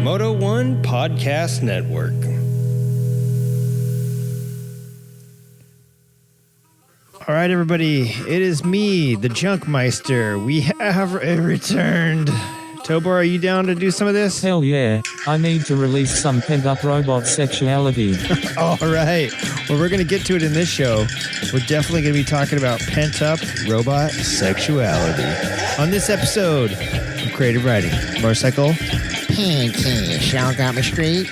Moto One Podcast Network. All right, everybody. It is me, the Junkmeister. We have returned. Tobor, are you down to do some of this? Hell yeah. I need to release some pent-up robot sexuality. All right. Well, we're going to get to it in this show. We're definitely going to be talking about pent-up robot sexuality. On this episode of Creative Writing, Motorcycle Pancake, y'all got me straight.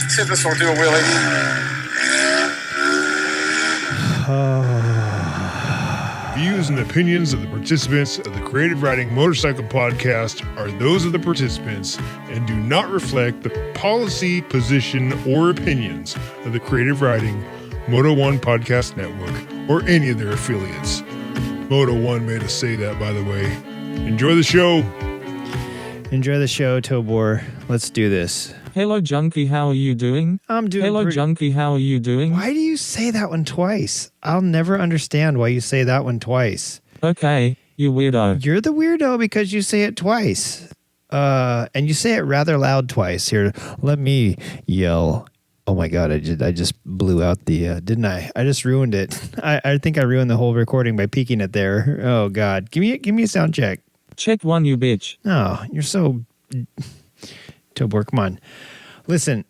See if this will do a wheelie. Views and opinions of the participants of the Creative Writing Motorcycle Podcast are those of the participants and do not reflect the policy, position, or opinions of the Creative Writing Moto One Podcast Network or any of their affiliates. Moto One made us say that, by the way. Enjoy the show. Enjoy the show, Tobor. Let's do this. Hello, Junkie, how are you doing? I'm doing Hello, Junkie, how are you doing? Why do you say that one twice? I'll never understand why you say that one twice. Okay, you weirdo. You're the weirdo because you say it twice. And you say it rather loud twice. Here, let me yell. Oh my God, I just blew out the, didn't I? I just ruined it. I think I ruined the whole recording by peeking it there. Oh God, give me a sound check. Check one, you bitch. Oh, you're so... Tobor, come on. Listen,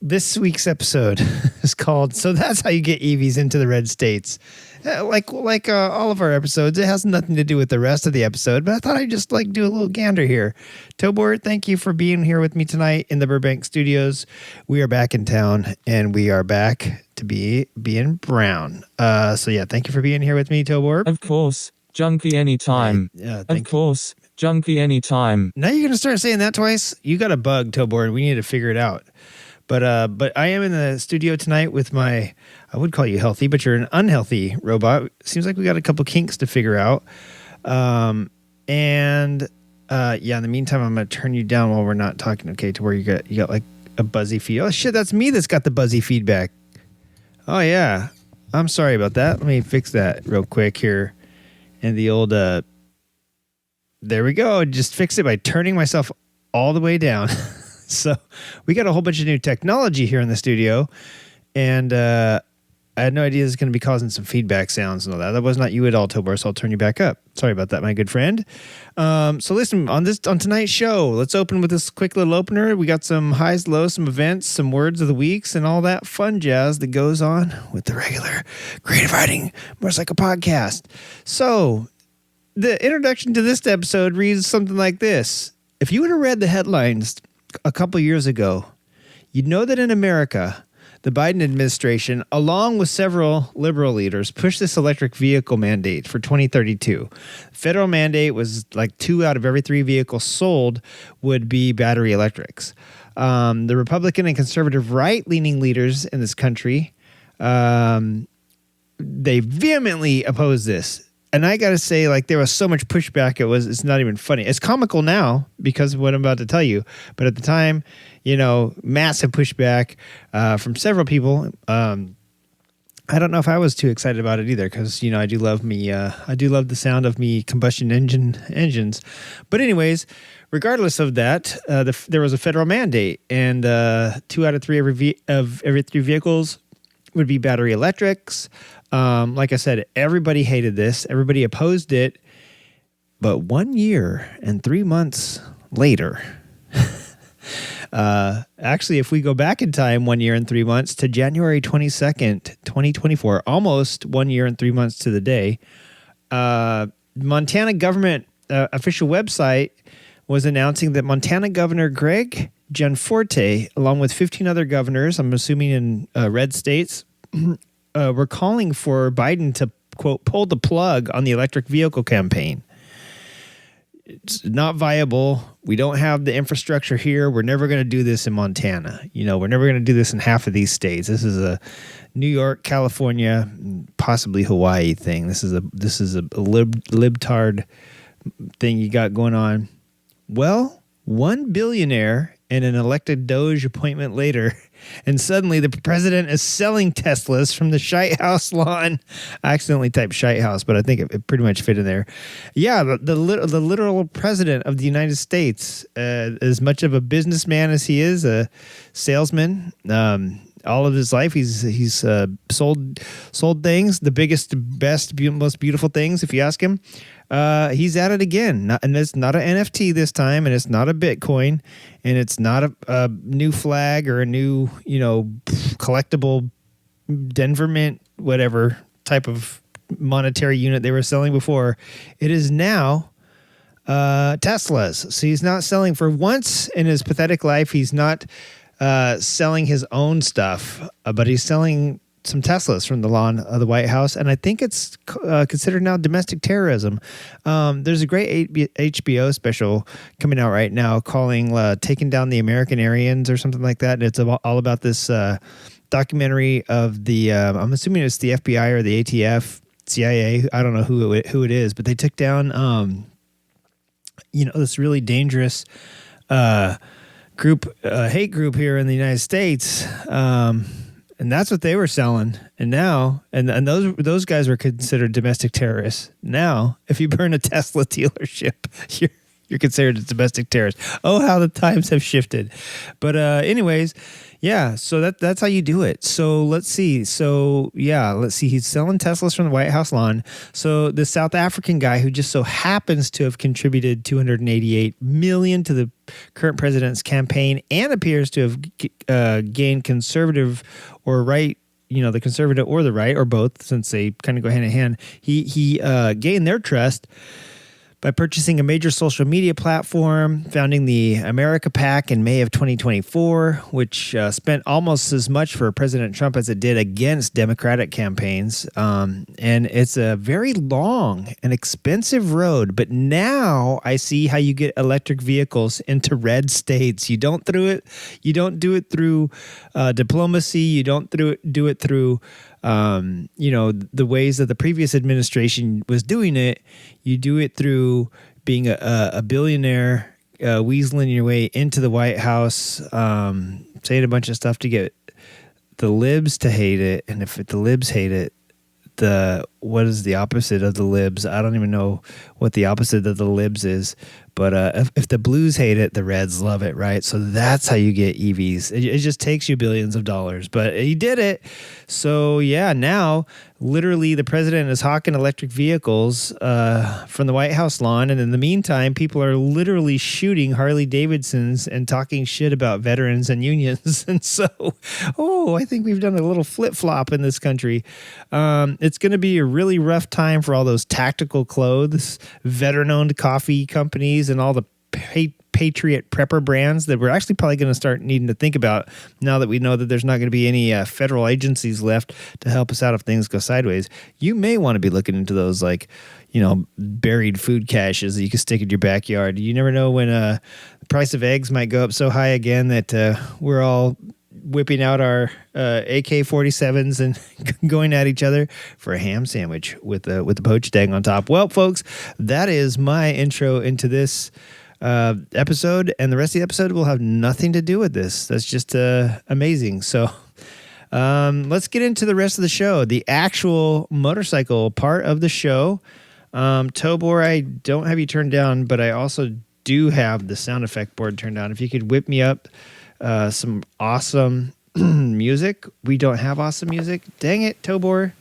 this week's episode is called So That's How You Get EVs into the Red States. Like all of our episodes, it has nothing to do with the rest of the episode, but I thought I'd just do a little gander here. Tobor, thank you for being here with me tonight in the Burbank studios. We are back in town, and we are back to being brown. So yeah, thank you for being here with me, Tobor. Of course, Junkie anytime. Of course. Junkie anytime. Now you're going to start saying that twice? You got a bug, Tobor, and we need to figure it out. But I am in the studio tonight with my, I would call you healthy, but you're an unhealthy robot. Seems like we got a couple kinks to figure out. In the meantime, I'm going to turn you down while we're not talking, okay, to where you got like a buzzy feed. Oh, shit, that's me that's got the buzzy feedback. Oh, yeah. I'm sorry about that. Let me fix that real quick here. And the old... there we go. Just fix it by turning myself all the way down. So we got a whole bunch of new technology here in the studio. And I had no idea this was going to be causing some feedback sounds and all that. That was not you at all, Tobor, so I'll turn you back up. Sorry about that, my good friend. So listen, on tonight's show, let's open with this quick little opener. We got some highs, lows, some events, some words of the weeks, and all that fun jazz that goes on with the regular Creative Writing Motorcycle Podcast. So... the introduction to this episode reads something like this. If you would have read the headlines a couple years ago, you'd know that in America, the Biden administration, along with several liberal leaders, pushed this electric vehicle mandate for 2032. The federal mandate was like 2 out of every 3 vehicles sold would be battery electrics. The Republican and conservative right-leaning leaders in this country, they vehemently opposed this. And I got to say, there was so much pushback, it's not even funny. It's comical now because of what I'm about to tell you. But at the time, massive pushback from several people. I don't know if I was too excited about it either because, I do love the sound of me combustion engines. But anyways, regardless of that, there was a federal mandate and 2 out of 3 of every 3 vehicles would be battery electrics. Like I said, everybody hated this. Everybody opposed it. But 1 year and 3 months later, actually, if we go back in time 1 year and 3 months to January 22nd, 2024, almost 1 year and 3 months to the day, Montana government official website was announcing that Montana Governor Greg Gianforte, along with 15 other governors, I'm assuming in red states, we're calling for Biden to, quote, pull the plug on the electric vehicle campaign. It's not viable. We don't have the infrastructure here. We're never going to do this in Montana. We're never going to do this in half of these states. This is a New York, California, possibly Hawaii thing. This is a libtard thing you got going on. Well, one billionaire and an elected Doge appointment later. And suddenly the president is selling Teslas from the Shite House lawn. I accidentally typed Shite House, but I think it pretty much fit in there. Yeah, the literal president of the United States, as much of a businessman as he is a salesman, all of his life he's sold things, the biggest, best, most beautiful things, if you ask him. He's at it again, and it's not an NFT this time, and it's not a Bitcoin, and it's not a new flag or a new, collectible Denver Mint, whatever type of monetary unit they were selling before. It is now Teslas. So he's not selling, for once in his pathetic life, he's not selling his own stuff, but he's selling some Teslas from the lawn of the White House, and I think it's considered now domestic terrorism. There's a great HBO special coming out right now calling Taking Down the American Aryans or something like that, and it's all about this documentary of the, I'm assuming it's the FBI or the ATF, CIA, I don't know who it is, but they took down, this really dangerous hate group here in the United States, and that's what they were selling. And now, and those guys were considered domestic terrorists. Now, if you burn a Tesla dealership, you're considered a domestic terrorist. Oh, how the times have shifted. But anyways, yeah, so that's how you do it. So let's see. He's selling Teslas from the White House lawn. So the South African guy who just so happens to have contributed $288 million to the current president's campaign and appears to have gained conservative or right, the conservative or the right, or both, since they kind of go hand in hand. He gained their trust by purchasing a major social media platform, founding the America PAC in May of 2024, which spent almost as much for President Trump as it did against Democratic campaigns. And it's a very long and expensive road. But now I see how you get electric vehicles into red states. You don't do it through diplomacy. You don't do it through the ways that the previous administration was doing it. You do it through being a billionaire, weaseling your way into the White House, saying a bunch of stuff to get the libs to hate it. And if the libs hate it, what is the opposite of the libs? I don't even know what the opposite of the libs is. But if the blues hate it, the reds love it, right? So that's how you get EVs. It just takes you billions of dollars, but he did it. So yeah, now literally the president is hawking electric vehicles from the White House lawn, and in the meantime, people are literally shooting Harley-Davidsons and talking shit about veterans and unions. And so, I think we've done a little flip-flop in this country. It's going to be a really rough time for all those tactical clothes, veteran-owned coffee companies, and all the Patriot prepper brands that we're actually probably going to start needing to think about now that we know that there's not going to be any federal agencies left to help us out if things go sideways. You may want to be looking into those, buried food caches that you can stick in your backyard. You never know when the price of eggs might go up so high again that we're all whipping out our AK-47s and going at each other for a ham sandwich with the poached egg on top. Well, folks, that is my intro into this episode, and the rest of the episode will have nothing to do with this. That's just amazing. So let's get into the rest of the show, the actual motorcycle part of the show. Tobor, I don't have you turned down, but I also do have the sound effect board turned on. If you could whip me up some awesome music. We don't have awesome music. Dang it, Tobor.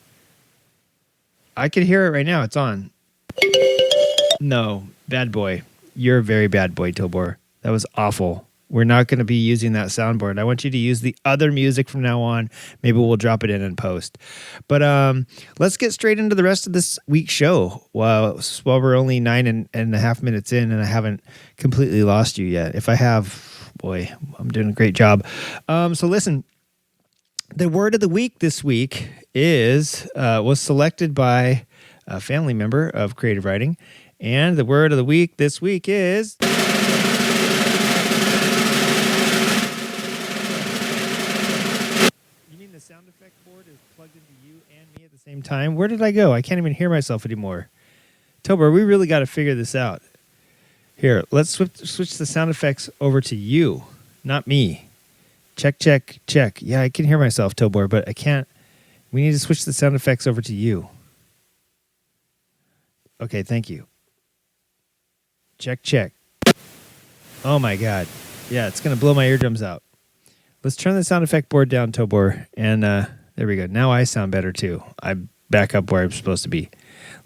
I can hear it right now. It's on. No, bad boy. You're a very bad boy, Tobor. That was awful. We're not going to be using that soundboard. I want you to use the other music from now on. Maybe we'll drop it in post. But let's get straight into the rest of this week's show. While we're only 9.5 minutes in, and I haven't completely lost you yet. If I have, boy, I'm doing a great job. So listen, the word of the week this week was selected by a family member of Creative Writing. And the word of the week this week is... You mean the sound effect board is plugged into you and me at the same time? Where did I go? I can't even hear myself anymore. Tober, we really got to figure this out. Here, let's switch the sound effects over to you. Not me. Check, check, check. Yeah, I can hear myself, Tobor, but I can't. We need to switch the sound effects over to you. Okay, thank you. Check, check. Oh my God. Yeah, it's going to blow my eardrums out. Let's turn the sound effect board down, Tobor. And there we go. Now I sound better too. I'm back up where I'm supposed to be.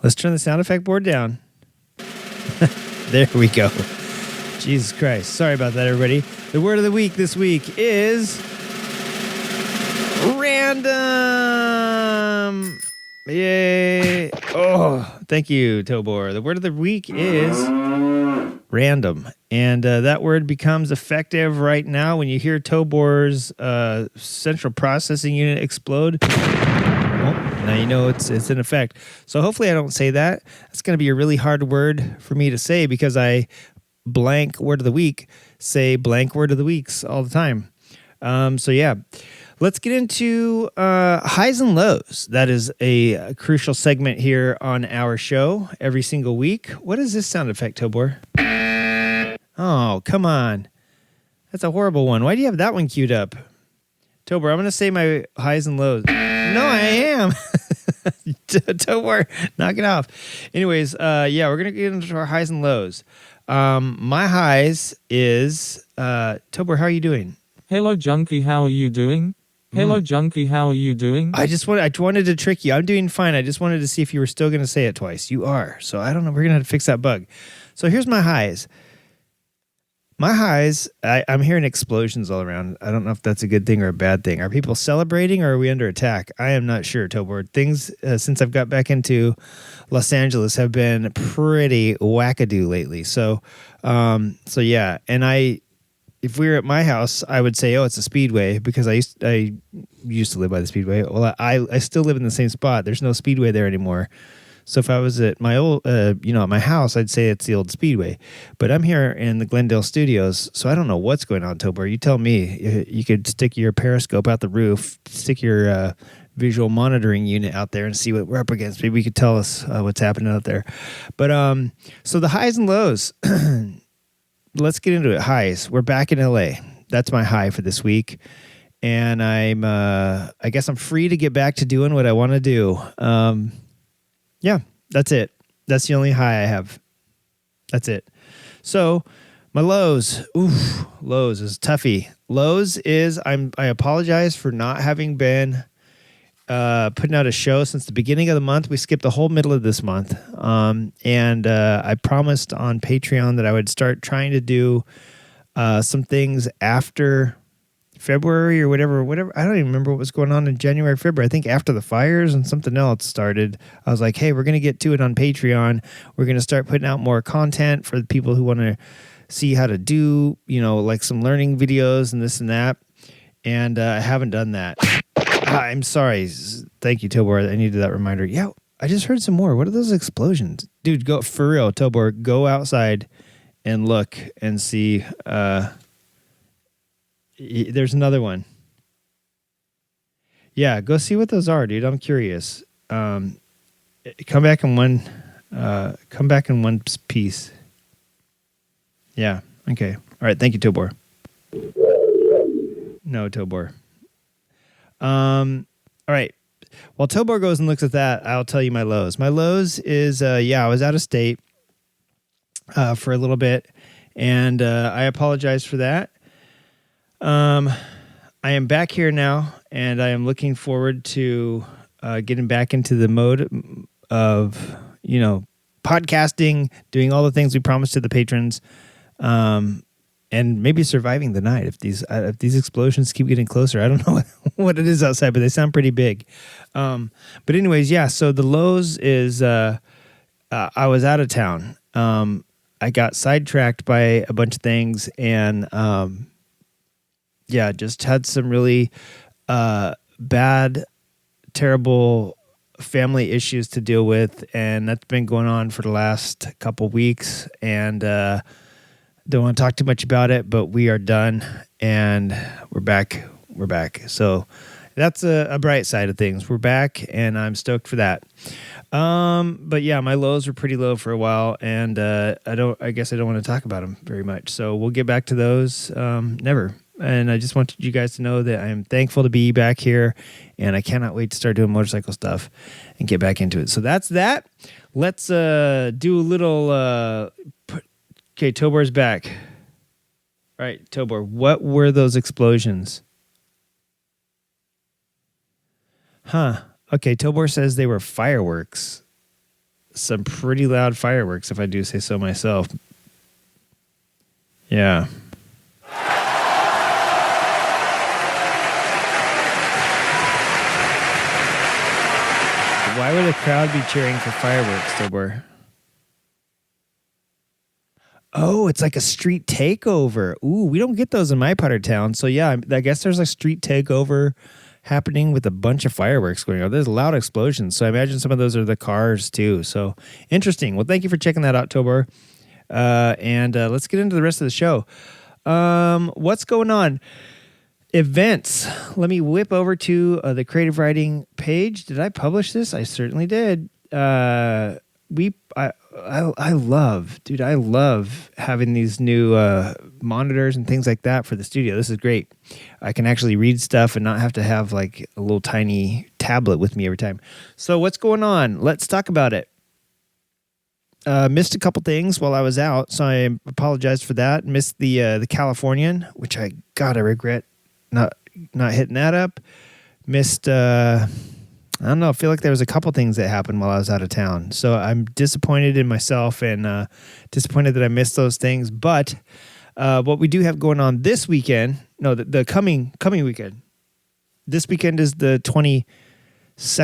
Let's turn the sound effect board down. There we go. Jesus Christ. Sorry about that, everybody. The word of the week this week is random. Yay. Oh, thank you, Tobor. The word of the week is random. And that word becomes effective right now when you hear Tobor's central processing unit explode. Now you know it's in effect. So hopefully I don't say that. That's going to be a really hard word for me to say because I blank word of the week say blank word of the weeks all the time. So yeah, let's get into highs and lows. That is a crucial segment here on our show every single week. What is this sound effect, Tobor? Oh, come on. That's a horrible one. Why do you have that one queued up? Tobor, I'm going to say my highs and lows. No, I am. Tobor, knock it off. Anyways, yeah, we're going to get into our highs and lows. My highs is, Tobor, how are you doing? Hello, Junkie. How are you doing? Hello, Junkie. How are you doing? I wanted to trick you. I'm doing fine. I just wanted to see if you were still going to say it twice. You are. So I don't know. We're going to have to fix that bug. So here's my highs. My highs, I'm hearing explosions all around. I don't know if that's a good thing or a bad thing. Are people celebrating or are we under attack? I am not sure, Tobor. Things, since I've got back into Los Angeles, have been pretty wackadoo lately. So yeah. And if we were at my house, I would say, oh, it's a speedway because I used to live by the speedway. Well, I still live in the same spot. There's no speedway there anymore. So if I was at my old, at my house, I'd say it's the old speedway. But I'm here in the Glendale studios, so I don't know what's going on, Tobor. You tell me. You could stick your periscope out the roof, stick your visual monitoring unit out there and see what we're up against. Maybe you could tell us what's happening out there. But so the highs and lows. Let's get into it. Highs. We're back in LA. That's my high for this week. And I guess I'm free to get back to doing what I want to do. Yeah, that's it. That's the only high I have. That's it. So my lows. Oof, lows is toughy. Lows is I apologize for not having been putting out a show since the beginning of the month. We skipped the whole middle of this month. And I promised on Patreon that I would start trying to do some things after February or whatever. I don't even remember what was going on in January, February. I think after the fires and something else started, I was like, hey, we're going to get to it on Patreon. We're going to start putting out more content for the people who want to see how to do, like some learning videos and this and that. And I haven't done that. I'm sorry. Thank you, Tobor. I needed that reminder. Yeah, I just heard some more. What are those explosions? Dude, go for real, Tobor. Go outside and look and see. There's another one. Yeah, go see what those are, dude. I'm curious. Come back in one piece. Yeah. Okay. All right. Thank you, Tobor. No, Tobor. All right. While Tobor goes and looks at that, I'll tell you my lows. My lows is, I was out of state for a little bit, and I apologize for that. I am back here now, and I am looking forward to getting back into the mode of, podcasting, doing all the things we promised to the patrons, and maybe surviving the night if these explosions keep getting closer. I don't know what it is outside, but they sound pretty big. But anyways, yeah. So the lows is I was out of town. I got sidetracked by a bunch of things, and just had some really bad, terrible family issues to deal with, and that's been going on for the last couple weeks, and don't want to talk too much about it, but we are done, and we're back. So that's a bright side of things. We're back, and I'm stoked for that. But yeah, my lows were pretty low for a while, and I guess I don't want to talk about them very much. So we'll get back to those never. And I just wanted you guys to know that I am thankful to be back here, and I cannot wait to start doing motorcycle stuff and get back into it. So that's that. Let's do a little. Okay, Tobor's back. All right, Tobor, what were those explosions? Huh. Okay, Tobor says they were fireworks. Some pretty loud fireworks, if I do say so myself. Yeah. Why would the crowd be cheering for fireworks, Tobor? Oh, it's like a street takeover. Ooh, we don't get those in my part of town. So yeah, I guess there's a street takeover happening with a bunch of fireworks going on. There's loud explosions. So I imagine some of those are the cars too. So interesting. Well, thank you for checking that out, Tobor. And let's get into the rest of the show. What's going on? Events. Let me whip over to the creative writing page. Did I publish this? I certainly did. I love having these new monitors and things like that for the studio. This is great. I can actually read stuff and not have to have like a little tiny tablet with me every time. So what's going on? Let's talk about it. Missed a couple things while I was out, so I apologize for that. Missed the Californian, which I regret not hitting that up. Missed I don't know, I feel like there was a couple things that happened while I was out of town. So I'm disappointed in myself and disappointed that I missed those things. But what we do have going on this weekend, the coming weekend. This weekend is the 22nd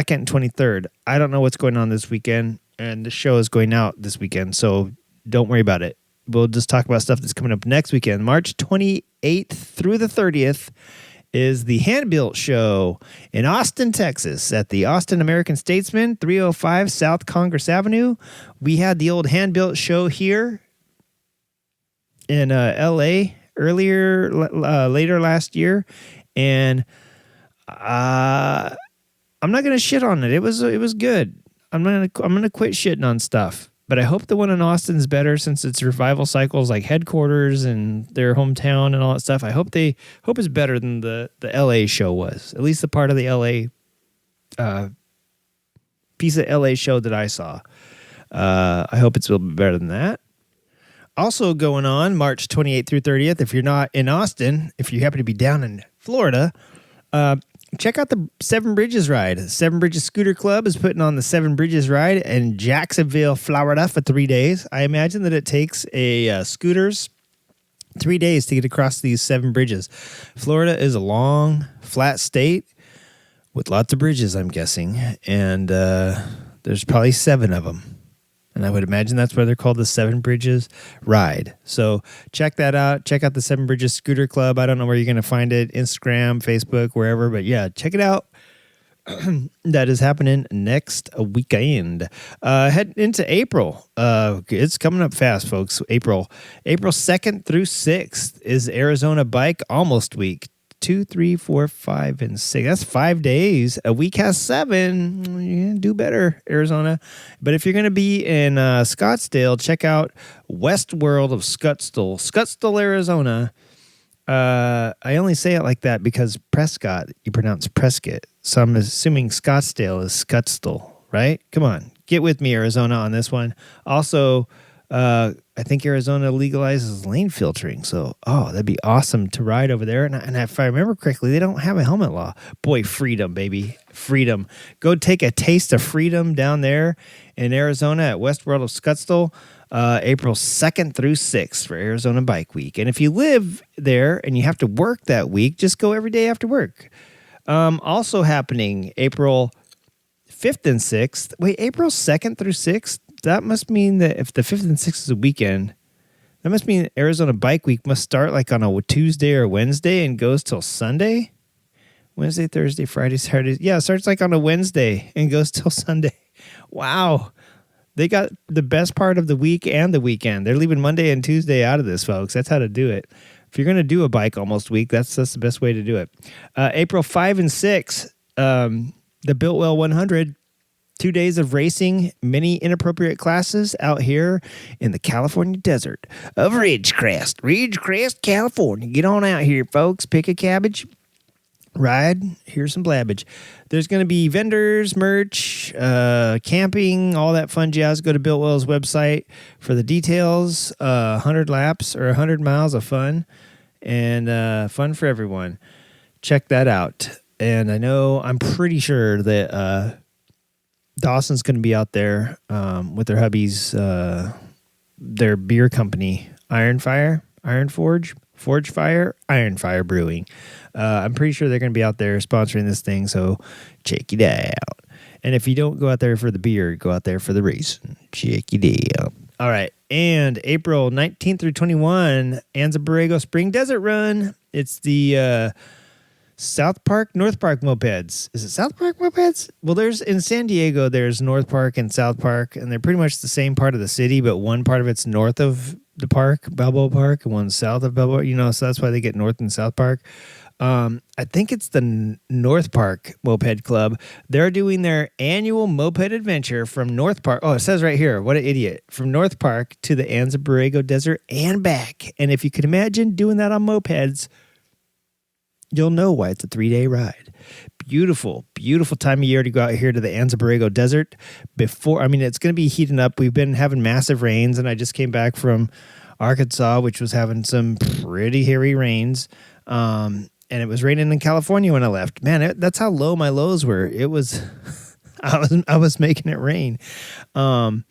and 23rd. I don't know what's going on this weekend, and the show is going out this weekend, so don't worry about it. We'll just talk about stuff that's coming up next weekend. March 28th through the 30th is the Hand-Built Show in Austin, Texas, at the Austin American Statesman, 305 South Congress Avenue. We had the old Hand-Built Show here in L.A. later last year, and I'm not gonna shit on it. It was good. I'm gonna quit shitting on stuff. But I hope the one in Austin's better since its revival cycles like headquarters and their hometown and all that stuff. I hope it's better than the LA show was. At least the part of the LA piece of LA show that I saw. I hope it's a little bit better than that. Also going on March 28th through 30th, if you're not in Austin, if you happen to be down in Florida, check out the Seven Bridges ride. The Seven Bridges Scooter Club is putting on the Seven Bridges ride in Jacksonville, Florida for 3 days. I imagine that it takes a scooters 3 days to get across these seven bridges. Florida is a long, flat state with lots of bridges, I'm guessing. And there's probably 7 of them. And I would imagine that's why they're called the Seven Bridges Ride. So check that out. Check out the Seven Bridges Scooter Club. I don't know where you're going to find it. Instagram, Facebook, wherever. But yeah, check it out. That is happening next weekend. Head into April. It's coming up fast, folks. April 2nd through 6th is Arizona Bike Almost Week. 2, 3, 4, 5, and 6. That's 5 days. A week has 7. You do better, Arizona. But if you're going to be in Scottsdale, check out West World of Scottsdale, Arizona. I only say it like that because Prescott, you pronounce Prescott. So I'm assuming Scottsdale is Scottsdale, right? Come on. Get with me, Arizona, on this one. Also, I think Arizona legalizes lane filtering. So, that'd be awesome to ride over there. And if I remember correctly, they don't have a helmet law. Boy, freedom, baby. Freedom. Go take a taste of freedom down there in Arizona at West World of Scottsdale, April 2nd through 6th for Arizona Bike Week. And if you live there and you have to work that week, just go every day after work. Also happening April 5th and 6th. Wait, April 2nd through 6th? That must mean that if the 5th and 6th is a weekend, that must mean Arizona Bike Week must start like on a Tuesday or Wednesday and goes till Sunday? Wednesday, Thursday, Friday, Saturday. Yeah, it starts like on a Wednesday and goes till Sunday. Wow. They got the best part of the week and the weekend. They're leaving Monday and Tuesday out of this, folks. That's how to do it. If you're going to do a Bike Almost Week, that's the best way to do it. April 5 and 6, the Builtwell 100. 2 days of racing many inappropriate classes out here in the California desert of Ridgecrest, California. Get on out here, folks. Pick a cabbage. Ride. Here's some blabbage. There's going to be vendors, merch, camping, all that fun jazz. Go to Bill Wells' website for the details. 100 laps or 100 miles of fun, and fun for everyone. Check that out. And I'm pretty sure that Dawson's going to be out there with their hubbies, their beer company, Iron Fire Brewing. I'm pretty sure they're going to be out there sponsoring this thing, so check it out. And if you don't go out there for the beer, go out there for the race. Check it out. All right, and April 19th through 21, Anza Borrego Spring Desert Run. It's the South Park, North Park mopeds. Is it South Park mopeds? Well, in San Diego, there's North Park and South Park, and they're pretty much the same part of the city, but one part of it's north of the park, Balboa Park, and one's south of Balboa, so that's why they get North and South Park. I think it's the North Park Moped Club. They're doing their annual moped adventure from North Park. Oh, it says right here, what an idiot. From North Park to the Anza Borrego Desert and back. And if you could imagine doing that on mopeds, you'll know why it's a 3-day ride. Beautiful, beautiful time of year to go out here to the Anza Borrego Desert. It's going to be heating up. We've been having massive rains, and I just came back from Arkansas, which was having some pretty hairy rains. And it was raining in California when I left. Man, that's how low my lows were. It was, I was making it rain. So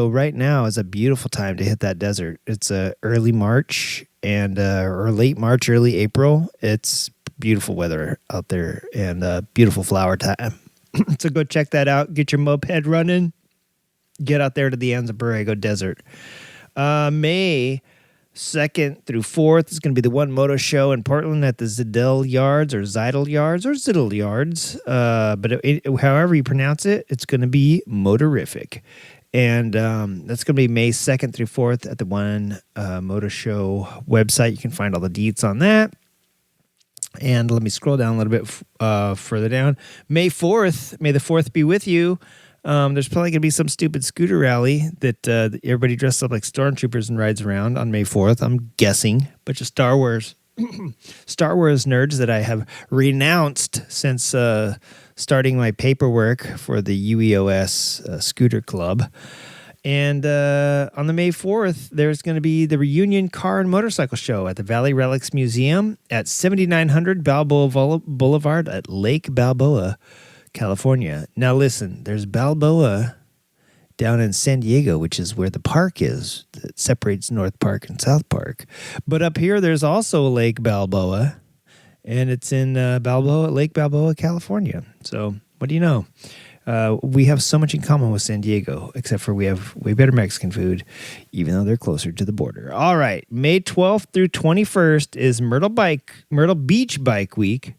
right now is a beautiful time to hit that desert. It's early March or late March, early April. It's beautiful weather out there and beautiful flower time. So go check that out. Get your moped running. Get out there to the Anza Borrego Desert. May 2nd through 4th is going to be the One Moto Show in Portland at the Zidell Yards. But however you pronounce it, it's going to be motorific. And that's going to be May 2nd through 4th at the One Moto Show website. You can find all the deets on that. And let me scroll down a little bit further down. May 4th, may the 4th be with you. There's probably going to be some stupid scooter rally that everybody dressed up like stormtroopers and rides around on May 4th. I'm guessing. Bunch of Star Wars nerds that I have renounced since starting my paperwork for the UEOS scooter club. And on the May 4th, there's going to be the Reunion Car and Motorcycle Show at the Valley Relics Museum at 7900 Balboa Boulevard at Lake Balboa, California. Now listen, there's Balboa down in San Diego, which is where the park is that separates North Park and South Park. But up here, there's also Lake Balboa, and it's in Lake Balboa, California. So what do you know? We have so much in common with San Diego, except for we have way better Mexican food, even though they're closer to the border. All right, May 12th through 21st is Myrtle Beach Bike Week.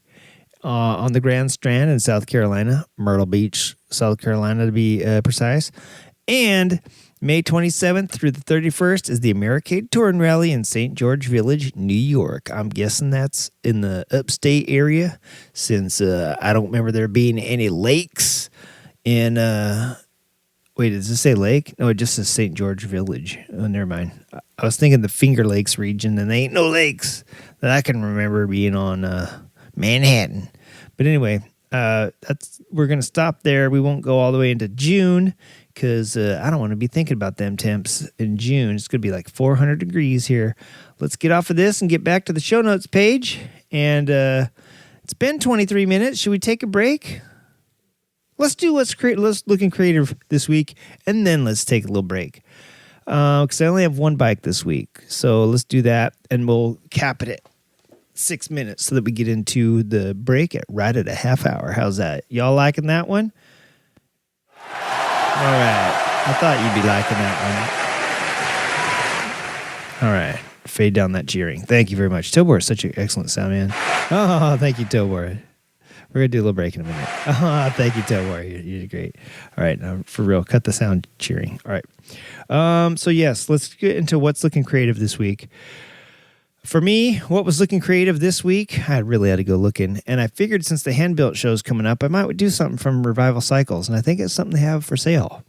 On the Grand Strand in South Carolina, Myrtle Beach, South Carolina to be precise. And May 27th through the 31st is the Americade Touring Rally in St. George Village, New York. I'm guessing that's in the upstate area since I don't remember there being any lakes in... Wait, does it say lake? No, it just says St. George Village. Oh, never mind. I was thinking the Finger Lakes region, and there ain't no lakes that I can remember being on... Manhattan. But anyway, we're going to stop there. We won't go all the way into June because I don't want to be thinking about them temps in June. It's going to be like 400 degrees here. Let's get off of this and get back to the show notes page. And it's been 23 minutes. Should we take a break? Let's do let's looking creative this week, and then let's take a little break. Because I only have one bike this week. So let's do that, and we'll cap it at 6 minutes so that we get into the break right at a half hour. How's that? Y'all liking that one? All right. I thought you'd be liking that one. All right. Fade down that cheering. Thank you very much. Tobor is such an excellent sound man. Oh, thank you, Tobor. We're going to do a little break in a minute. Oh, thank you, Tobor. You did great. All right. Now, for real, cut the sound cheering. All right. So, yes, let's get into what's looking creative this week. For me, what was looking creative this week, I really had to go looking. And I figured since the hand-built show's coming up, I might do something from Revival Cycles. And I think it's something they have for sale.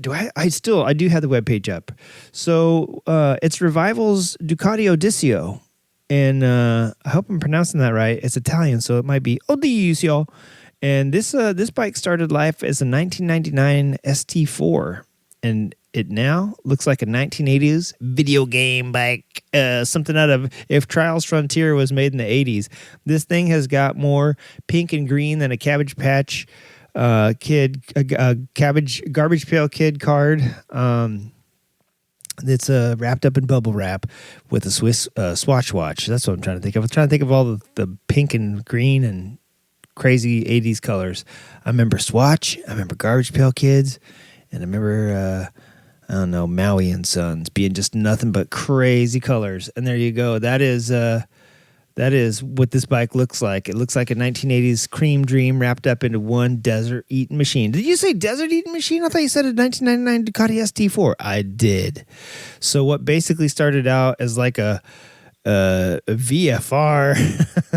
I do have the webpage up. So it's Revival's Ducati Odisio. And I hope I'm pronouncing that right. It's Italian, so it might be Odisio. And this bike started life as a 1999 ST4. And it now looks like a 1980s video game bike, something out of if Trials Frontier was made in the 80s. This thing has got more pink and green than a Cabbage Patch Kid, Garbage Pail Kid card. It's wrapped up in bubble wrap with a Swiss Swatch watch. That's what I'm trying to think of. I'm trying to think of all the pink and green and crazy 80s colors. I remember Swatch. I remember Garbage Pail Kids. And I remember, I don't know, Maui and Sons being just nothing but crazy colors. And there you go. That is what this bike looks like. It looks like a 1980s cream dream wrapped up into one desert-eating machine. Did you say desert-eating machine? I thought you said a 1999 Ducati ST4. I did. So what basically started out as like a VFR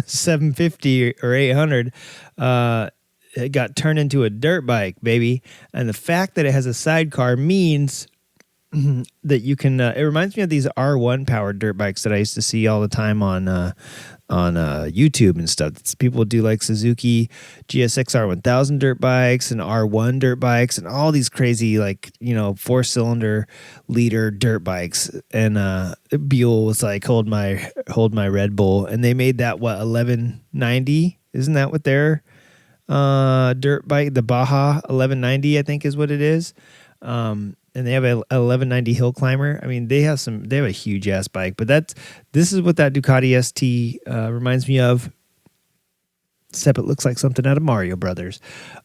750 or 800, it got turned into a dirt bike, baby. And the fact that it has a sidecar means that you can, it reminds me of these R1 powered dirt bikes that I used to see all the time on YouTube and stuff. People do like Suzuki GSX R1000 dirt bikes and R1 dirt bikes and all these crazy, like, 4-cylinder liter dirt bikes. And Buell was like, hold my Red Bull. And they made that, 1190? Isn't that what their dirt bike, the Baja 1190, I think is what it is. And they have a 1190 hill climber. I mean, they have a huge ass bike, but this is what that Ducati ST reminds me of. Except it looks like something out of Mario Brothers.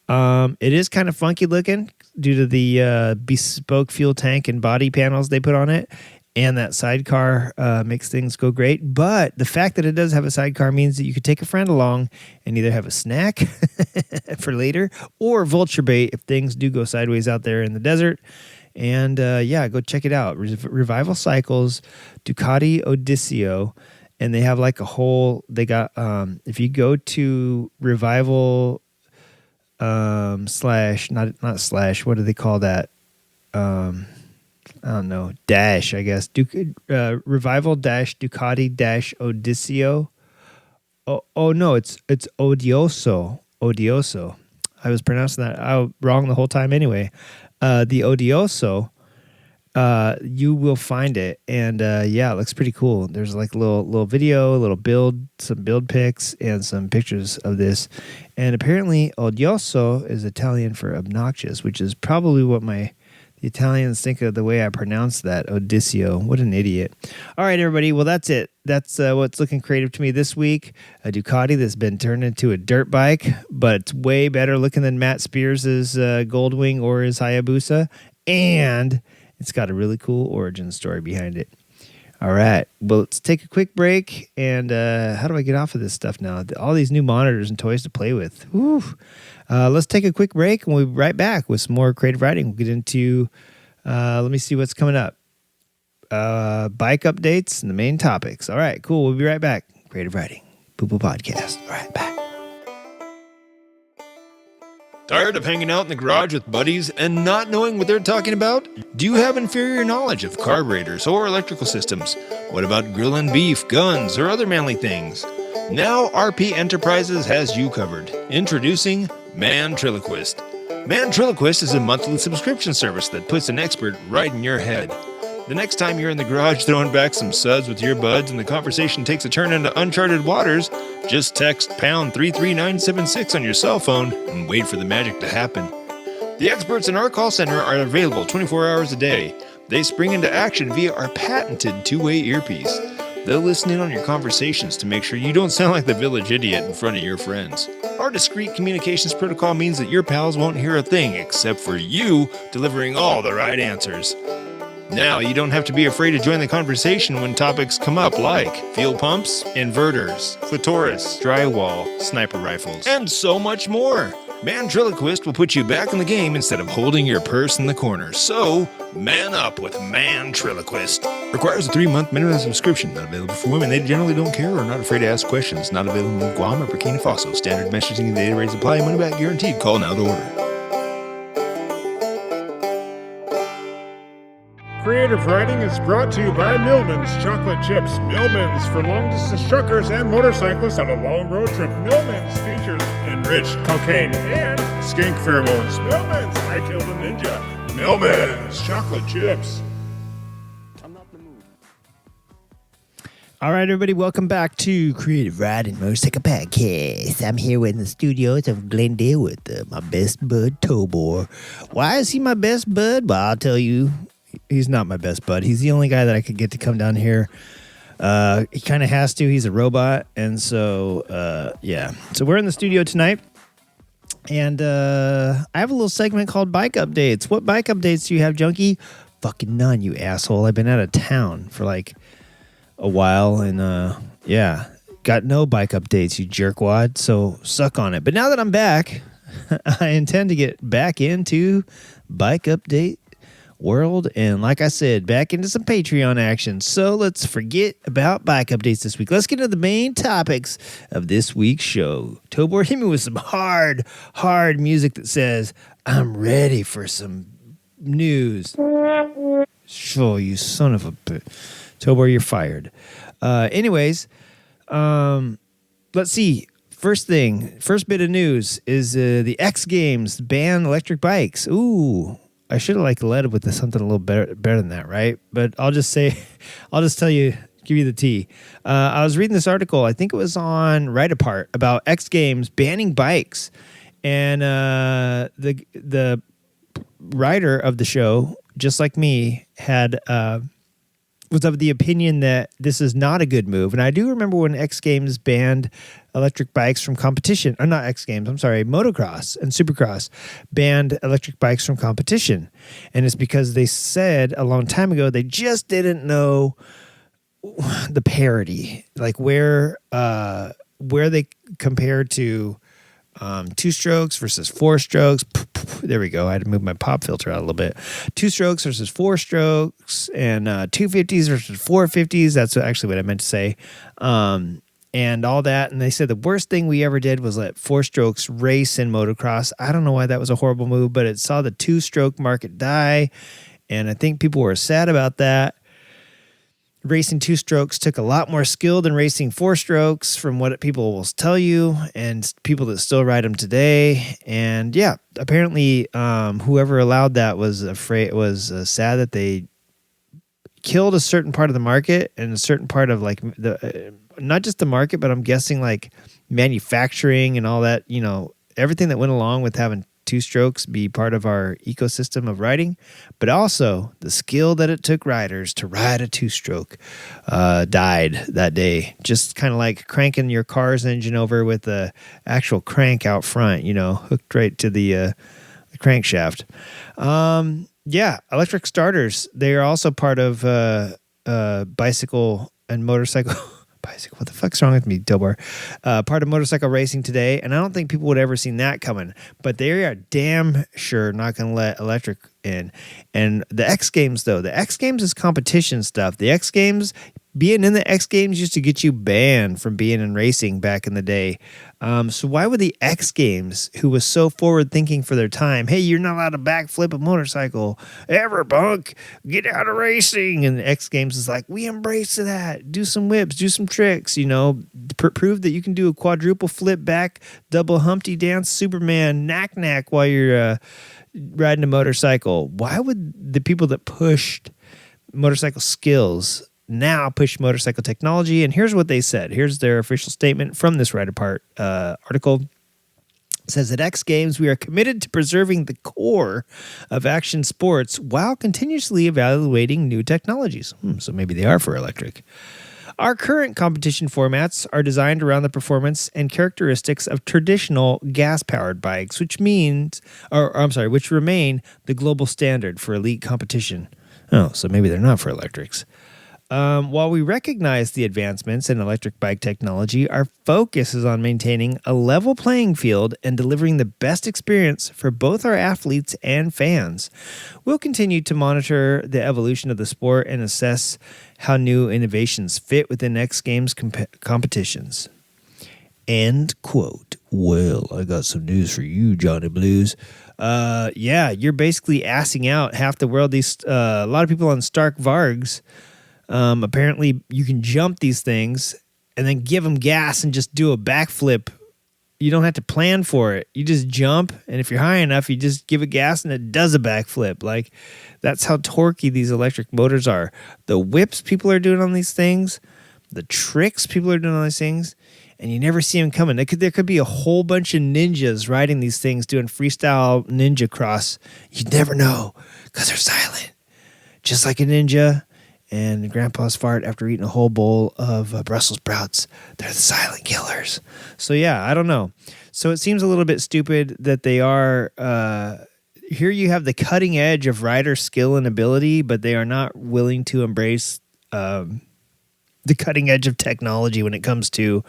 It is kind of funky looking due to the bespoke fuel tank and body panels they put on it. And that sidecar makes things go great. But the fact that it does have a sidecar means that you could take a friend along and either have a snack for later or vulture bait if things do go sideways out there in the desert. And go check it out. Revival Cycles, Ducati Odisio. And they have like they got, if you go to Revival what do they call that? I don't know, dash, I guess. Revival-Ducati-Odisio. Oh no, it's Odioso. Odioso. I was pronouncing that wrong the whole time anyway. The Odioso, you will find it. And it looks pretty cool. There's like a little video, a little some build pics, and some pictures of this. And apparently Odioso is Italian for obnoxious, which is probably what the Italians think of the way I pronounce that, Odisio. What an idiot. All right, everybody. Well, that's it. That's what's looking creative to me this week. A Ducati that's been turned into a dirt bike, but it's way better looking than Matt Spears' Goldwing or his Hayabusa. And it's got a really cool origin story behind it. All right. Well, let's take a quick break. And how do I get off of this stuff now? All these new monitors and toys to play with. Whew. Let's take a quick break and we'll be right back with some more creative writing. We'll get into, let me see what's coming up. Bike updates and the main topics. All right, cool. We'll be right back. Creative Writing, Poo Poo Podcast. All right, bye. Tired of hanging out in the garage with buddies and not knowing what they're talking about? Do you have inferior knowledge of carburetors or electrical systems? What about grilling beef, guns, or other manly things? Now RP Enterprises has you covered. Introducing Mantriloquist. Mantriloquist is a monthly subscription service that puts an expert right in your head. The next time you're in the garage throwing back some suds with your buds and the conversation takes a turn into uncharted waters, just text pound 33976 on your cell phone and wait for the magic to happen. The experts in our call center are available 24 hours a day. They spring into action via our patented two-way earpiece. They'll listen in on your conversations to make sure you don't sound like the village idiot in front of your friends. Our discreet communications protocol means that your pals won't hear a thing except for you delivering all the right answers. Now, you don't have to be afraid to join the conversation when topics come up like fuel pumps, inverters, clitoris, drywall, sniper rifles, and so much more. Mantriloquist will put you back in the game instead of holding your purse in the corner. So, man up with Mantriloquist. Requires a 3-month minimum subscription. Not available for women. They generally don't care or are not afraid to ask questions. Not available in Guam or Burkina Faso. Standard messaging and data rates apply. Money back guaranteed. Call now to order. Creative Riding is brought to you by Millman's Chocolate Chips. Millman's for long-distance truckers and motorcyclists on a long road trip. Millman's features enriched cocaine and skink pheromones. Millman's I Killed a Ninja. Millman's Chocolate Chips. All right, everybody, welcome back to Creative Riding Motorcycle Podcast. I'm here in the studios of Glendale with my best bud, Tobor. Why is he my best bud? Well, I'll tell you, he's not my best bud. He's the only guy that I could get to come down here. He kind of has to. He's a robot, and so, yeah. So we're in the studio tonight, and I have a little segment called Bike Updates. What bike updates do you have, Junkie? Fucking none, you asshole. I've been out of town for, like, a while, and yeah, got no bike updates, you jerkwad, so suck on it. But now that I'm back, I intend to get back into bike update world, and like I said, back into some Patreon action. So let's forget about bike updates this week. Let's get into the main topics of this week's show. Tobor, hit me with some hard music that says, I'm ready for some news. Sure, you son of a bitch. Tobor, you're fired. Anyways, let's see. First bit of news is the X Games ban electric bikes. Ooh, I should have led with something a little better than that, right? But I'll just tell you, give you the tea. I was reading this article, I think it was on Right Apart, about X Games banning bikes, and the writer of the show, just like me, was of the opinion that this is not a good move. And I do remember when X Games banned electric bikes from competition. Or not X Games, I'm sorry, Motocross and Supercross banned electric bikes from competition. And it's because they said a long time ago they just didn't know the parity, like where they compared to 2 strokes versus 4 strokes. There we go. I had to move my pop filter out a little bit. 2 strokes versus 4 strokes, and 250s versus 450s. That's actually what I meant to say. And all that. And they said the worst thing we ever did was let 4 strokes race in motocross. I don't know why that was a horrible move, but it saw the 2-stroke market die. And I think people were sad about that. Racing 2 strokes took a lot more skill than racing 4 strokes, from what people will tell you, and people that still ride them today. And yeah, apparently, whoever allowed that was sad that they killed a certain part of the market and a certain part of not just the market, but I'm guessing like manufacturing and all that. Everything that went along with having 2 strokes be part of our ecosystem of riding, but also the skill that it took riders to ride a 2-stroke died that day. Just kind of like cranking your car's engine over with the actual crank out front, hooked right to the crankshaft. Yeah, electric starters, they are also part of bicycle and motorcycle. Bicycle. What the fuck's wrong with me, Tobor? Part of motorcycle racing today, and I don't think people would ever seen that coming. But they are damn sure not going to let electric in. And the X Games, though, the X Games is competition stuff. The X Games, being in the X Games used to get you banned from being in racing back in the day. So why would the X Games, who was so forward thinking for their time, hey, you're not allowed to backflip a motorcycle ever, punk, get out of racing. And the X Games is like, we embrace that. Do some whips, do some tricks, prove that you can do a quadruple flip back, double Humpty dance, Superman knack while you're riding a motorcycle. Why would the people that pushed motorcycle skills now push motorcycle technology? And here's what they said. Here's their official statement from this Right Apart article. It says, at X Games, we are committed to preserving the core of action sports while continuously evaluating new technologies. So maybe they are for electric. Our current competition formats are designed around the performance and characteristics of traditional gas-powered bikes, which remain the global standard for elite competition. Oh, so maybe they're not for electrics. While we recognize the advancements in electric bike technology, our focus is on maintaining a level playing field and delivering the best experience for both our athletes and fans. We'll continue to monitor the evolution of the sport and assess how new innovations fit within X Games competitions. End quote. Well, I got some news for you, Johnny Blues. Yeah, you're basically assing out half the world. A lot of people on Stark Vargs. Apparently, you can jump these things and then give them gas and just do a backflip. You don't have to plan for it. You just jump, and if you're high enough, you just give it gas and it does a backflip. Like, that's how torquey these electric motors are. The whips people are doing on these things, the tricks people are doing on these things, and you never see them coming. There could be a whole bunch of ninjas riding these things, doing freestyle ninja cross. You'd never know because they're silent, just like a ninja. And Grandpa's fart after eating a whole bowl of Brussels sprouts. They're the silent killers. So, yeah, I don't know. So it seems a little bit stupid that they are... here you have the cutting edge of rider skill and ability, but they are not willing to embrace the cutting edge of technology when it comes to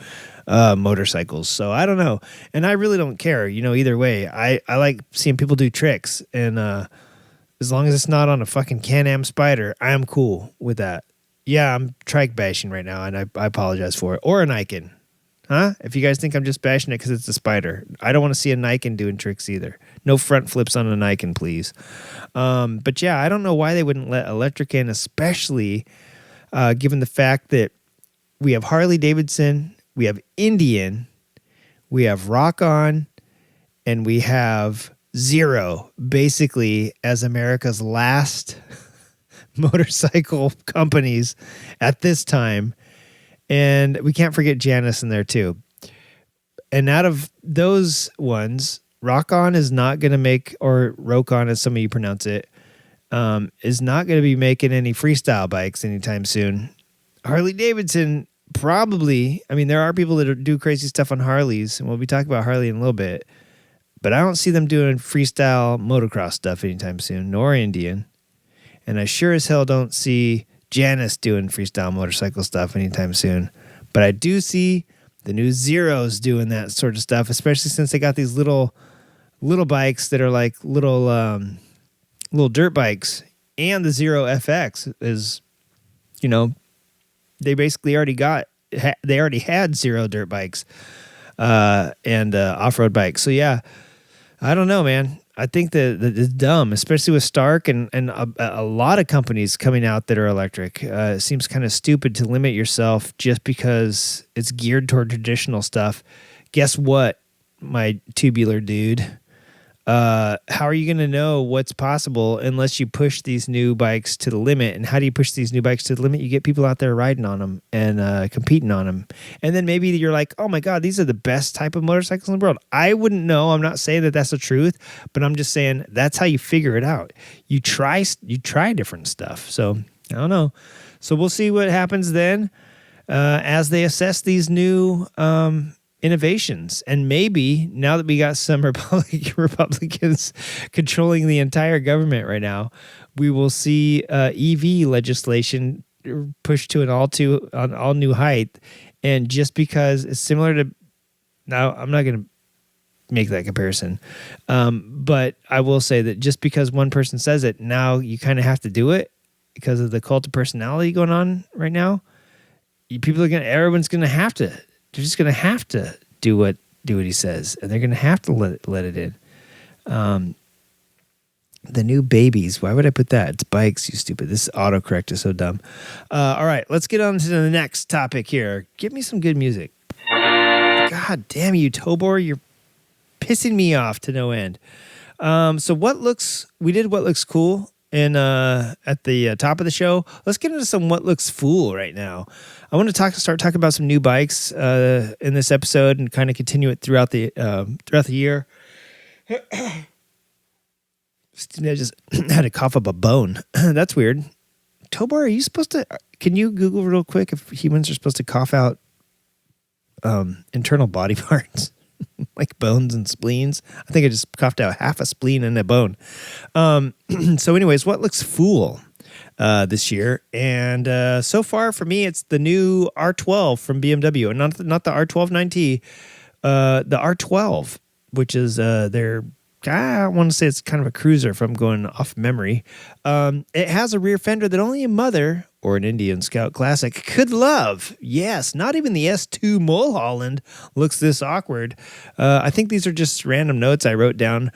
motorcycles. So I don't know. And I really don't care, either way. I like seeing people do tricks, and... as long as it's not on a fucking Can-Am Spider, I am cool with that. Yeah, I'm trike bashing right now, and I apologize for it. Or a Nikon. Huh? If you guys think I'm just bashing it because it's a Spider. I don't want to see a Nikon doing tricks either. No front flips on a Nikon, please. But yeah, I don't know why they wouldn't let electric in, especially given the fact that we have Harley-Davidson, we have Indian, we have Rock-On, and we have... Zero, basically, as America's last motorcycle companies at this time. And we can't forget Janus in there, too. And out of those ones, Rock-On is not going to make, or Rock-On, as some of you pronounce it, is not going to be making any freestyle bikes anytime soon. Harley-Davidson probably, there are people that do crazy stuff on Harleys, and we'll be talking about Harley in a little bit. But I don't see them doing freestyle motocross stuff anytime soon, nor Indian. And I sure as hell don't see Janus doing freestyle motorcycle stuff anytime soon. But I do see the new Zeros doing that sort of stuff, especially since they got these little bikes that are like little dirt bikes. And the Zero FX is, they basically already had Zero dirt bikes and off-road bikes. So yeah, I don't know, man. I think that it's dumb, especially with Stark and a lot of companies coming out that are electric. It seems kind of stupid to limit yourself just because it's geared toward traditional stuff. Guess what, my tubular dude? How are you going to know what's possible unless you push these new bikes to the limit? And how do you push these new bikes to the limit? You get people out there riding on them and competing on them. And then maybe you're like, oh my God, these are the best type of motorcycles in the world. I wouldn't know. I'm not saying that that's the truth, but I'm just saying that's how you figure it out. You try different stuff. So I don't know. So we'll see what happens then as they assess these new innovations. And maybe now that we got some Republicans controlling the entire government right now, we will see EV legislation pushed to an all new height. And just because it's similar to, now I'm not going to make that comparison, but I will say that just because one person says it, now you kind of have to do it because of the cult of personality going on right now. Everyone's going to have to. They're just going to have to do what he says, and they're going to have to let it in. The new babies. Why would I put that? It's bikes, you stupid. This autocorrect is so dumb. All right, let's get on to the next topic here. Give me some good music. God damn you, Tobor. You're pissing me off to no end. So we did what looks cool at the top of the show. Let's get into some what looks fool right now. I want to start talking about some new bikes in this episode and kind of continue it throughout the year. I just had to cough up a bone. That's weird. Tobar, are you supposed to? Can you Google real quick if humans are supposed to cough out internal body parts? Like bones and spleens. I think I just coughed out half a spleen and a bone. So anyways, what looks fool? this year. And so far for me, it's the new R12 from BMW, and not the R12 9T, the R12, which is their. I want to say it's kind of a cruiser if I'm going off memory. It has a rear fender that only a mother or an Indian Scout Classic could love. Yes, not even the S2 Mulholland looks this awkward. I think these are just random notes I wrote down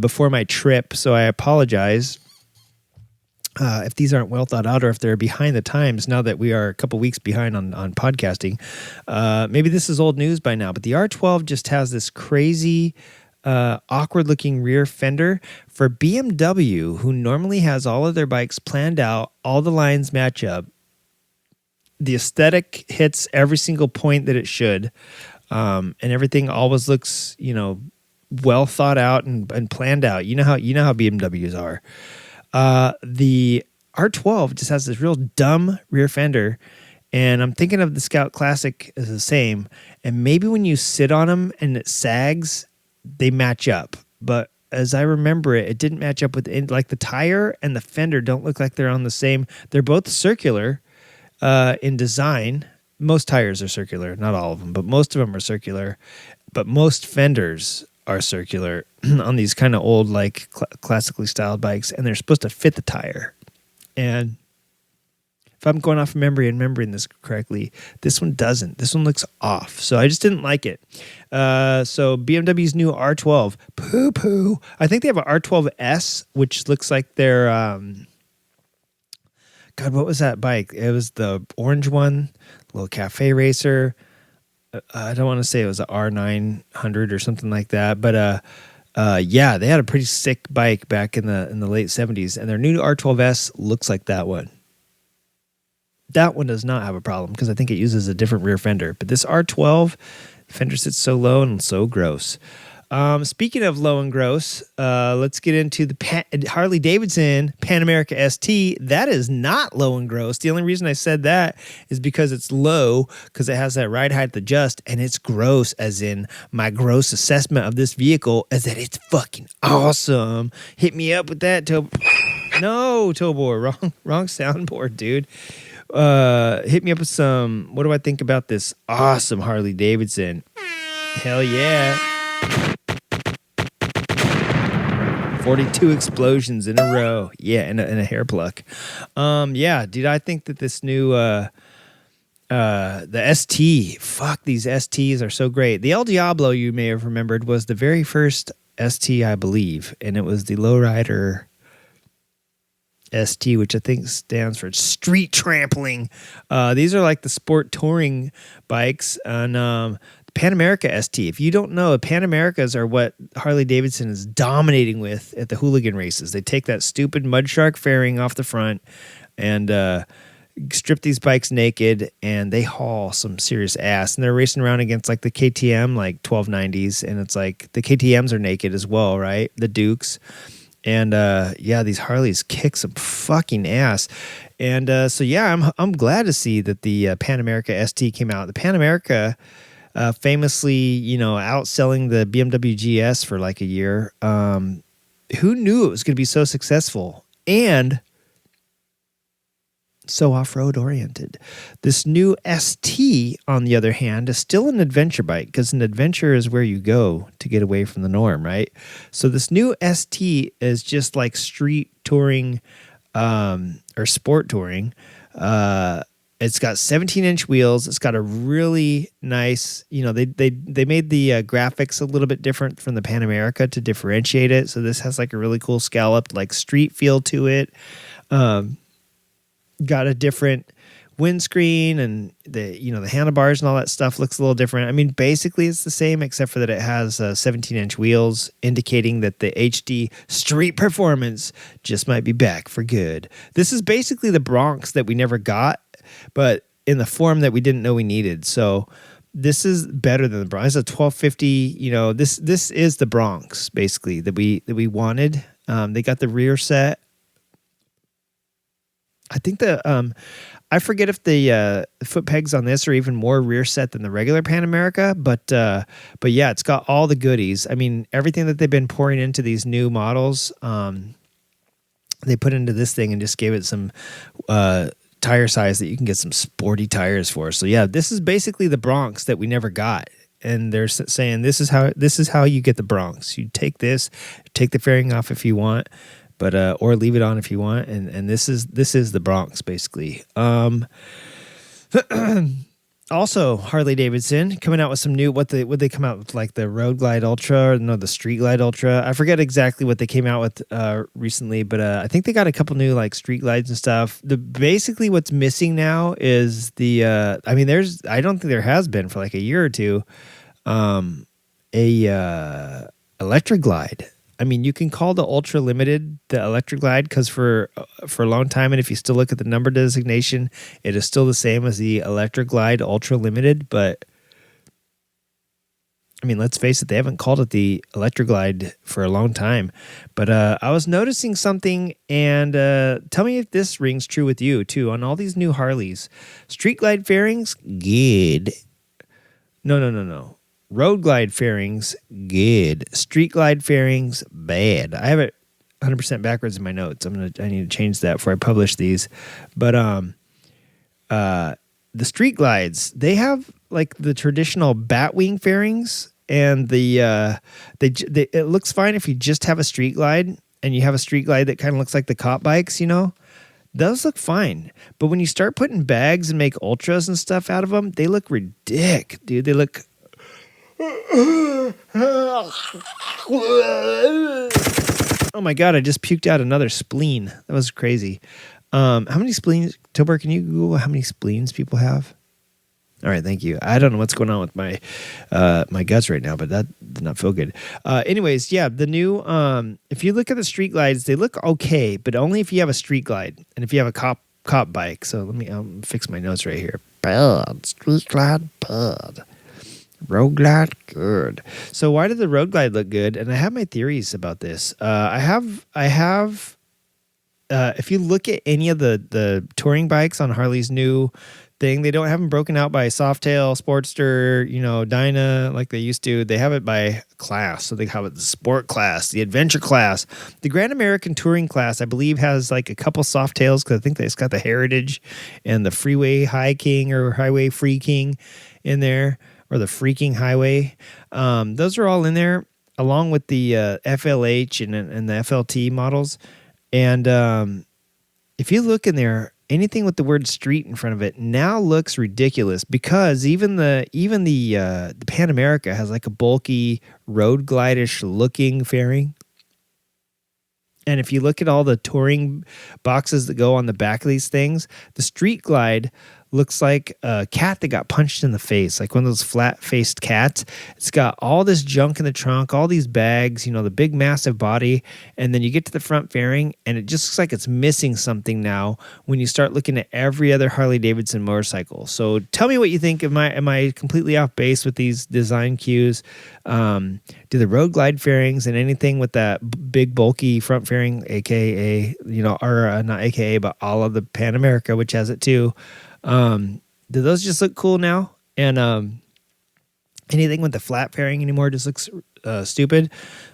before my trip, so I apologize if these aren't well thought out or if they're behind the times now that we are a couple weeks behind on podcasting. Maybe this is old news by now, but the R12 just has this crazy... awkward looking rear fender for BMW, who normally has all of their bikes planned out, all the lines match up. The aesthetic hits every single point that it should. And everything always looks, well thought out and planned out. You know how BMWs are. The R12 just has this real dumb rear fender. And I'm thinking of the Scout Classic as the same. And maybe when you sit on them and it sags, they match up, but as I remember it, it didn't match up with like the tire and the fender don't look like they're on the same. They're both circular in design. Most tires are circular, not all of them, but most of them are circular. But most fenders are circular on these kind of old, like classically styled bikes, and they're supposed to fit the tire. And if I'm going off memory and remembering this correctly, this one doesn't. This one looks off. So I just didn't like it. So BMW's new R12, poo-poo. I think they have an R12S, which looks like their, God, what was that bike? It was the orange one, little cafe racer. I don't want to say it was an R900 or something like that, but yeah, they had a pretty sick bike back in the late 70s, and their new R12S looks like that one. That one does not have a problem because I think it uses a different rear fender. But this R12 fender sits so low and so gross. Speaking of low and gross, let's get into the Harley-Davidson Pan America ST. That is not low and gross. The only reason I said that is because it's low, because it has that ride height adjust, and it's gross, as in my gross assessment of this vehicle is that it's fucking awesome. Hit me up with that, No, Tobor, wrong soundboard, dude. Hit me up with some, what do I think about this awesome Harley-Davidson? Hell yeah. 42 explosions in a row. Yeah, and a hair pluck. Yeah, dude, I think that this new, the ST, fuck, these STs are so great. The El Diablo, you may have remembered, was the very first ST, I believe, and it was the Lowrider ST, which I think stands for street trampling. These are like the sport touring bikes on the Pan America ST. If you don't know, Pan Americas are what Harley-Davidson is dominating with at the hooligan races. They take that stupid mud shark fairing off the front and strip these bikes naked, and they haul some serious ass. And they're racing around against like the KTM, like 1290s, and it's like the KTMs are naked as well, right? The Dukes. And yeah, these Harleys kick some fucking ass. And so yeah, I'm glad to see that the Pan America ST came out. The Pan America, famously, outselling the BMW GS for like a year. Who knew it was going to be so successful and so off-road oriented? This new ST, on the other hand, is still an adventure bike, because an adventure is where you go to get away from the norm, right? So this new ST is just like street touring or sport touring. It's got 17-inch wheels. It's got a really nice, they made the graphics a little bit different from the Pan America to differentiate it. So this has like a really cool scalloped like street feel to it. Got a different windscreen, and the handlebars and all that stuff looks a little different. I mean, basically it's the same, except for that it has 17-inch wheels, indicating that the HD street performance just might be back for good. This is basically the Bronx that we never got, but in the form that we didn't know we needed. So this is better than the Bronx. It's a 1250. This is the Bronx basically that we wanted. They got the rear set. I think I forget if the foot pegs on this are even more rear set than the regular Pan America, but yeah, it's got all the goodies. I mean, everything that they've been pouring into these new models, they put into this thing and just gave it some tire size that you can get some sporty tires for. So yeah, this is basically the Bronx that we never got. And they're saying this is how you get the Bronx. You take this, take the fairing off if you want, but or leave it on if you want. And this is the Bronx basically. Also, Harley-Davidson coming out with some new, what they come out with, like the Road Glide Ultra, or no, the Street Glide Ultra. I forget exactly what they came out with recently, but I think they got a couple new like Street Glides and stuff. Basically what's missing now is the I don't think there has been for like a year or two a electric glide. I mean, you can call the Ultra Limited the electric glide because for a long time, and if you still look at the number designation, it is still the same as the electric glide Ultra Limited. But I mean, let's face it, they haven't called it the electric glide for a long time. But I was noticing something, and tell me if this rings true with you too. On all these new Harleys, Street Glide fairings, good. No. Road Glide fairings, good. Street Glide fairings, bad. I have it 100% backwards in my notes. I need to change that before I publish these. But the Street Glides, they have like the traditional Batwing fairings, and it looks fine if you just have a Street Glide and you have a Street Glide that kind of looks like the cop bikes, you know. Those look fine. But when you start putting bags and make ultras and stuff out of them, they look ridiculous, dude. They look. Oh my God, I just puked out another spleen. That was crazy. How many spleens, Tober, can you Google how many spleens people have? All right, thank you. I don't know what's going on with my my guts right now, but that did not feel good. Anyways, yeah, the new, if you look at the Street Glides, they look okay, but only if you have a Street Glide and if you have a cop bike. So let me fix my notes right here. Bad. Street Glide, bad. Road Glide, good. So why did the Road Glide look good? And I have my theories about this. I have. If you look at any of the touring bikes on Harley's new thing, they don't have them broken out by Softail, Sportster, Dyna like they used to. They have it by class. So they have it the Sport class, the Adventure class, the Grand American Touring class. I believe has like a couple Softails because I think it's got the Heritage and the Freeway High King or Highway Free King in there. Or the Freaking Highway. Those are all in there, along with the FLH and the FLT models. And if you look in there, anything with the word street in front of it now looks ridiculous because even the Pan America has like a bulky road glide-ish looking fairing. And if you look at all the touring boxes that go on the back of these things, the Street Glide looks like a cat that got punched in the face, like one of those flat-faced cats. It's got all this junk in the trunk, all these bags, the big massive body, and then you get to the front fairing, and it just looks like it's missing something now when you start looking at every other Harley-Davidson motorcycle. So tell me what you think. Am I completely off base with these design cues? Do the Road Glide fairings and anything with that big bulky front fairing, aka, or not aka, but all of the Pan America, which has it too, do those just look cool now? And anything with the flat fairing anymore just looks stupid.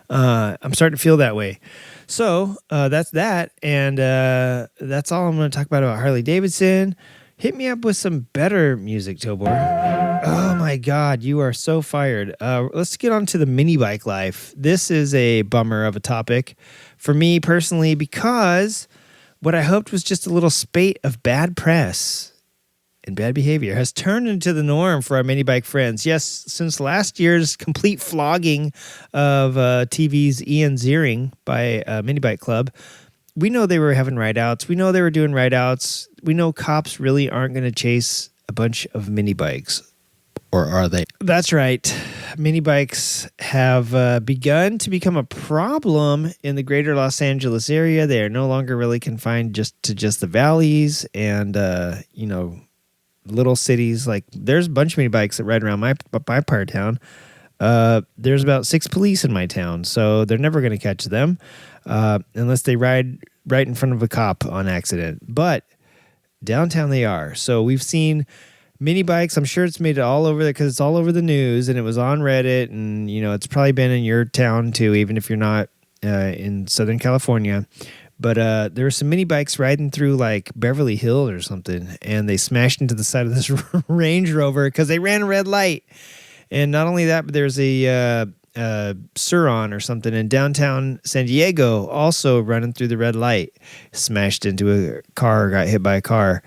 I'm starting to feel that way. So that's that, and that's all I'm going to talk about Harley-Davidson. Hit me up with some better music, Tobor. Oh my God, you are so fired. Let's get on to the mini bike life. This is a bummer of a topic for me personally because what I hoped was just a little spate of bad press and bad behavior has turned into the norm for our mini bike friends. Yes, since last year's complete flogging of TV's Ian Ziering by Mini Bike Club, we know they were having ride-outs. We know they were doing ride-outs. We know cops really aren't going to chase a bunch of mini bikes. Or are they? That's right. Mini bikes have begun to become a problem in the greater Los Angeles area. They are no longer really confined to the valleys and, little cities. Like there's a bunch of mini bikes that ride around my part of town. There's about 6 police in my town, so they're never going to catch them unless they ride right in front of a cop on accident. But downtown they are. So we've seen mini bikes. I'm sure it's made it all over there because it's all over the news and it was on Reddit, and it's probably been in your town too, even if you're not in Southern California. But there were some mini bikes riding through like Beverly Hills or something, and they smashed into the side of this Range Rover because they ran a red light. And not only that, but there's a Suron or something in downtown San Diego also running through the red light, smashed into a car, got hit by a car.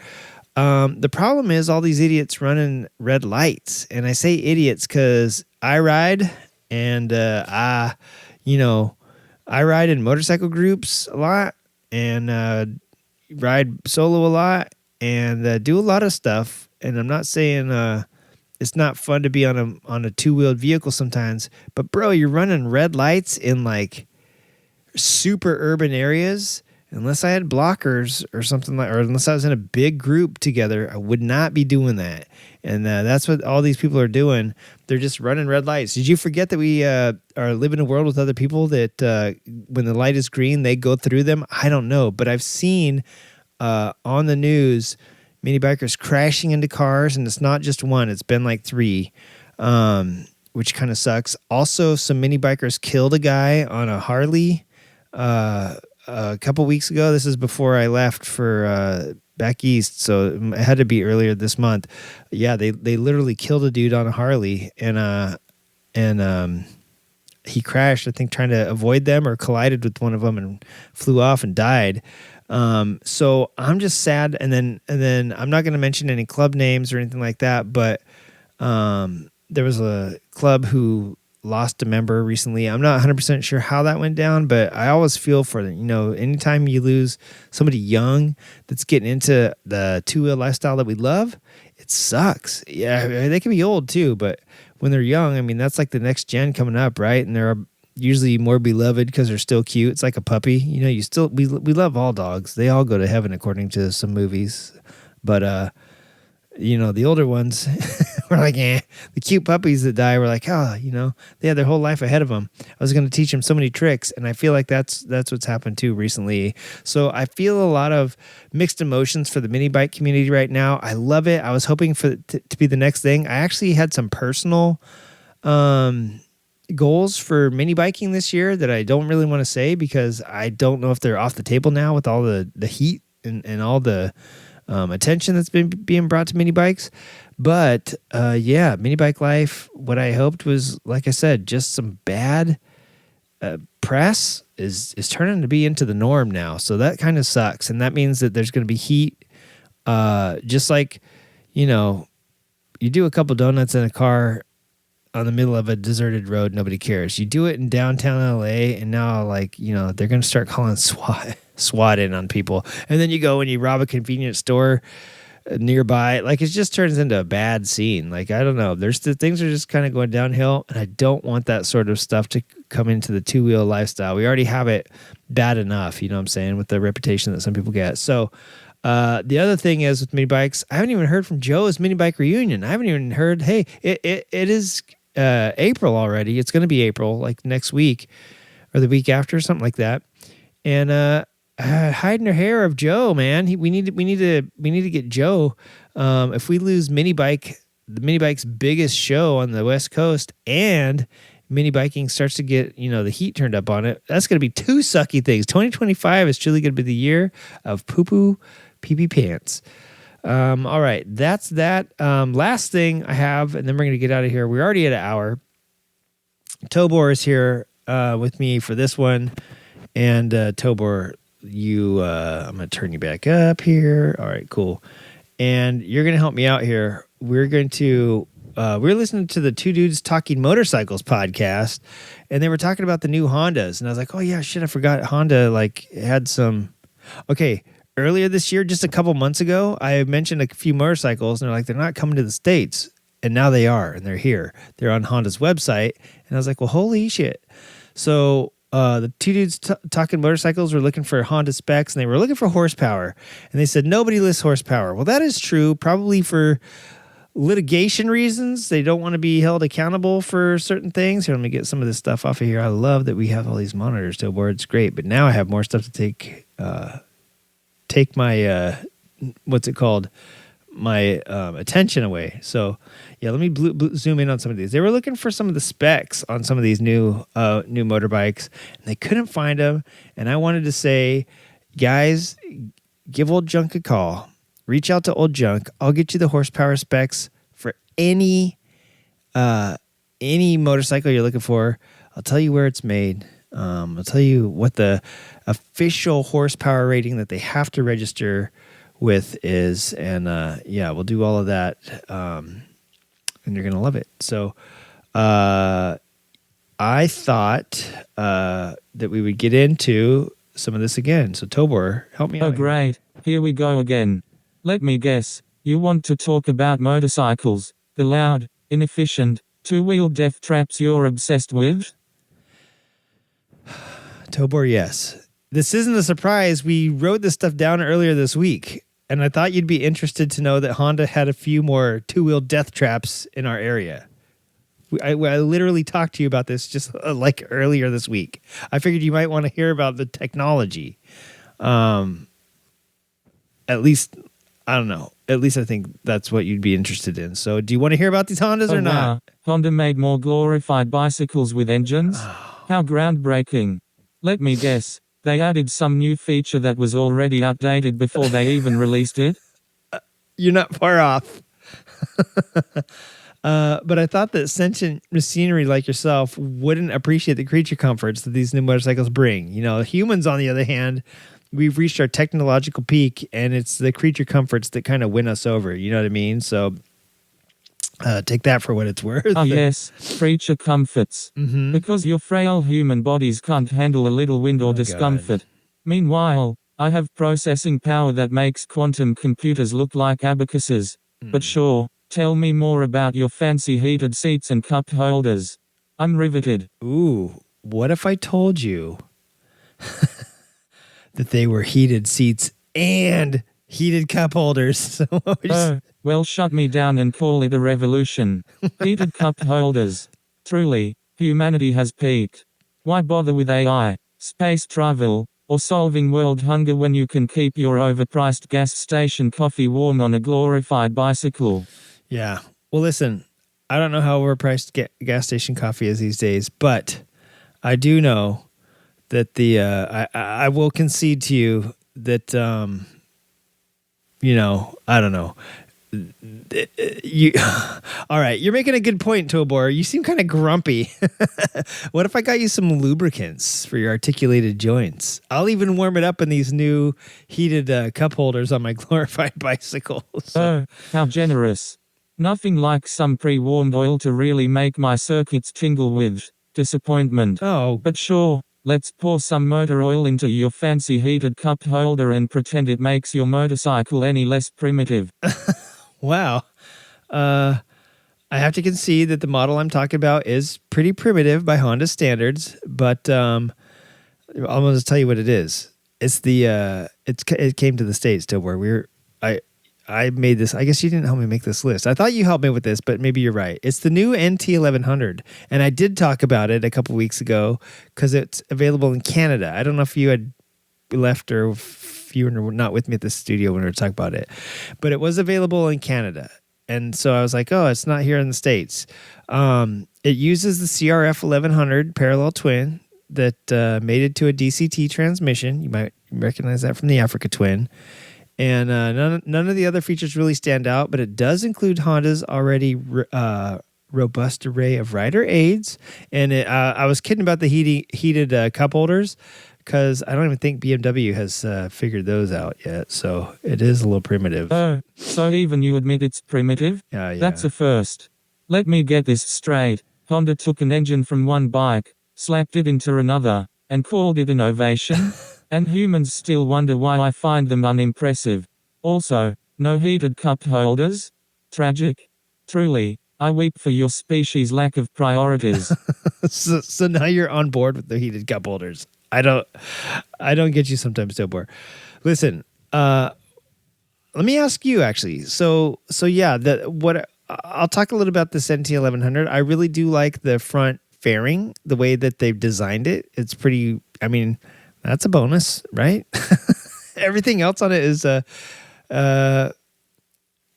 The problem is all these idiots running red lights. And I say idiots because I ride and I ride in motorcycle groups a lot and ride solo a lot and do a lot of stuff. And I'm not saying it's not fun to be on a two-wheeled vehicle sometimes, but bro, you're running red lights in like super urban areas. Unless I had blockers or something or unless I was in a big group together, I would not be doing that. And that's what all these people are doing. They're just running red lights. Did you forget that we are living in a world with other people that when the light is green, they go through them? I don't know, but I've seen on the news mini bikers crashing into cars, and it's not just one. It's been like 3, which kind of sucks. Also, some mini bikers killed a guy on a Harley a couple weeks ago. This is before I left for back east, so it had to be earlier this month. Yeah, they literally killed a dude on a Harley, and he crashed, I think, trying to avoid them or collided with one of them and flew off and died. So I'm just sad. And then I'm not going to mention any club names or anything like that, but there was a club who lost a member recently. I'm not 100% sure how that went down, but I always feel for them. You know, anytime you lose somebody young that's getting into the two-wheel lifestyle that we love, it sucks. Yeah, they can be old too, but when they're young, I mean, that's like the next gen coming up, right? And they're usually more beloved because they're still cute. It's like a puppy. You know, we love all dogs. They all go to heaven according to some movies. But you know, the older ones were like, the cute puppies that die were like, you know, they had their whole life ahead of them. I was going to teach them so many tricks. And I feel like that's what's happened too recently. So I feel a lot of mixed emotions for the mini bike community right now. I love it. I was hoping for it to be the next thing. I actually had some personal goals for mini biking this year that I don't really want to say because I don't know if they're off the table now with all the heat and all the attention that's been being brought to mini bikes. But yeah, mini bike life, what I hoped was, like I said, just some bad press is turning to be into the norm now. So that kind of sucks. And that means that there's going to be heat. Just like, you know, you do a couple donuts in a car on the middle of a deserted road, nobody cares. You do it in downtown LA, and now, like, you know, they're going to start calling SWAT in on people. And then you go and you rob a convenience store nearby. Like, it just turns into a bad scene. Like, I don't know. Things are just kind of going downhill, and I don't want that sort of stuff to come into the two-wheel lifestyle. We already have it bad enough, you know what I'm saying, with the reputation that some people get. So the other thing is with mini bikes, I haven't even heard from Joe's mini bike reunion. I haven't even heard, hey, it is April already. It's going to be April, like next week or the week after, something like that. And hiding her hair of Joe, man. We need to get Joe. If we lose the mini bike's biggest show on the West Coast, and mini biking starts to get, you know, the heat turned up on it, that's going to be 2 sucky things. 2025 is truly going to be the year of pee-pee pants. All right, that's that. Last thing I have, and then we're going to get out of here. We're already at an hour. Tobor is here with me for this one. And Tobor, I'm going to turn you back up here. All right, cool. And you're going to help me out here. We're listening to the Two Dudes Talking Motorcycles podcast, and they were talking about the new Hondas. And I was like, oh, yeah, shit, I forgot Honda, like, had some... Okay, earlier this year, just a couple months ago, I mentioned a few motorcycles, and they're like, they're not coming to the States. And now they are, and they're here. They're on Honda's website. And I was like, well, holy shit. So the Two Dudes Talking Motorcycles were looking for Honda specs, and they were looking for horsepower. And they said, nobody lists horsepower. Well, that is true, probably for litigation reasons. They don't want to be held accountable for certain things. Here, let me get some of this stuff off of here. I love that we have all these monitors to board. It's great. But now I have more stuff to take my what's it called, my attention away. So yeah, let me zoom in on some of these. They were looking for some of the specs on some of these new motorbikes, and they couldn't find them. And I wanted to say, guys, give Old Junk a call. Reach out to Old Junk. I'll get you the horsepower specs for any motorcycle you're looking for. I'll tell you where it's made. I'll tell you what the official horsepower rating that they have to register with is. And we'll do all of that. And you're going to love it. So I thought that we would get into some of this again. So Tobor, help me out. Oh, great. Here we go again. Let me guess. You want to talk about motorcycles, the loud, inefficient, two-wheel death traps you're obsessed with? Tobor, yes. This isn't a surprise. We wrote this stuff down earlier this week, and I thought you'd be interested to know that Honda had a few more two-wheel death traps in our area. I literally talked to you about this just like earlier this week. I figured you might want to hear about the technology. At least, I don't know. At least I think that's what you'd be interested in. So do you want to hear about these Hondas or not? Wow. Honda made more glorified bicycles with engines? How groundbreaking. Let me guess. They added some new feature that was already outdated before they even released it? You're not far off. But I thought that sentient machinery like yourself wouldn't appreciate the creature comforts that these new motorcycles bring. You know, humans, on the other hand, we've reached our technological peak, and it's the creature comforts that kind of win us over. You know what I mean? So take that for what it's worth. Oh, yes. Creature comforts. Mm-hmm. Because your frail human bodies can't handle a little wind or discomfort. God. Meanwhile, I have processing power that makes quantum computers look like abacuses. But sure, tell me more about your fancy heated seats and cup holders. I'm riveted. Ooh, what if I told you that they were heated seats and heated cup holders? Oh, well, shut me down and call it a revolution. Heated cup holders. Truly, humanity has peaked. Why bother with AI, space travel, or solving world hunger when you can keep your overpriced gas station coffee warm on a glorified bicycle? Yeah. Well, listen, I don't know how overpriced gas station coffee is these days, but I do know that I will concede to you that, I don't know. All right, you're making a good point, Tobor. You seem kind of grumpy. What if I got you some lubricants for your articulated joints? I'll even warm it up in these new heated cup holders on my glorified bicycle. Oh, how generous. Nothing like some pre-warmed oil to really make my circuits tingle with disappointment. Oh, But sure, let's pour some motor oil into your fancy heated cup holder and pretend it makes your motorcycle any less primitive. wow. I have to concede that the model I'm talking about is pretty primitive by Honda standards, but I'm going to tell you what it is. It's it came to the States to where I made this. I guess you didn't help me make this list. I thought you helped me with this, but maybe you're right. It's the new NT1100, and I did talk about it a couple weeks ago because it's available in Canada. I don't know if you had left or if you were not with me at the studio when we were talking about it, but it was available in Canada. And so I was like, oh, it's not here in the States. It uses the CRF 1100 parallel twin that made it to a DCT transmission. You might recognize that from the Africa Twin. And none of the other features really stand out, but it does include Honda's already robust array of rider aids. And I was kidding about the heated cup holders because I don't even think BMW has figured those out yet. So it is a little primitive. Oh, so even you admit it's primitive? Yeah. That's a first. Let me get this straight. Honda took an engine from one bike, slapped it into another, and called it innovation? And humans still wonder why I find them unimpressive. Also, no heated cup holders? Tragic. Truly, I weep for your species' lack of priorities. So now you're on board with the heated cup holders. I don't get you sometimes, Tobor. Listen, let me ask you actually. So yeah, I'll talk a little about this NT1100. I really do like the front fairing, the way that they've designed it. It's pretty. I mean, that's a bonus, right? Everything else on it is I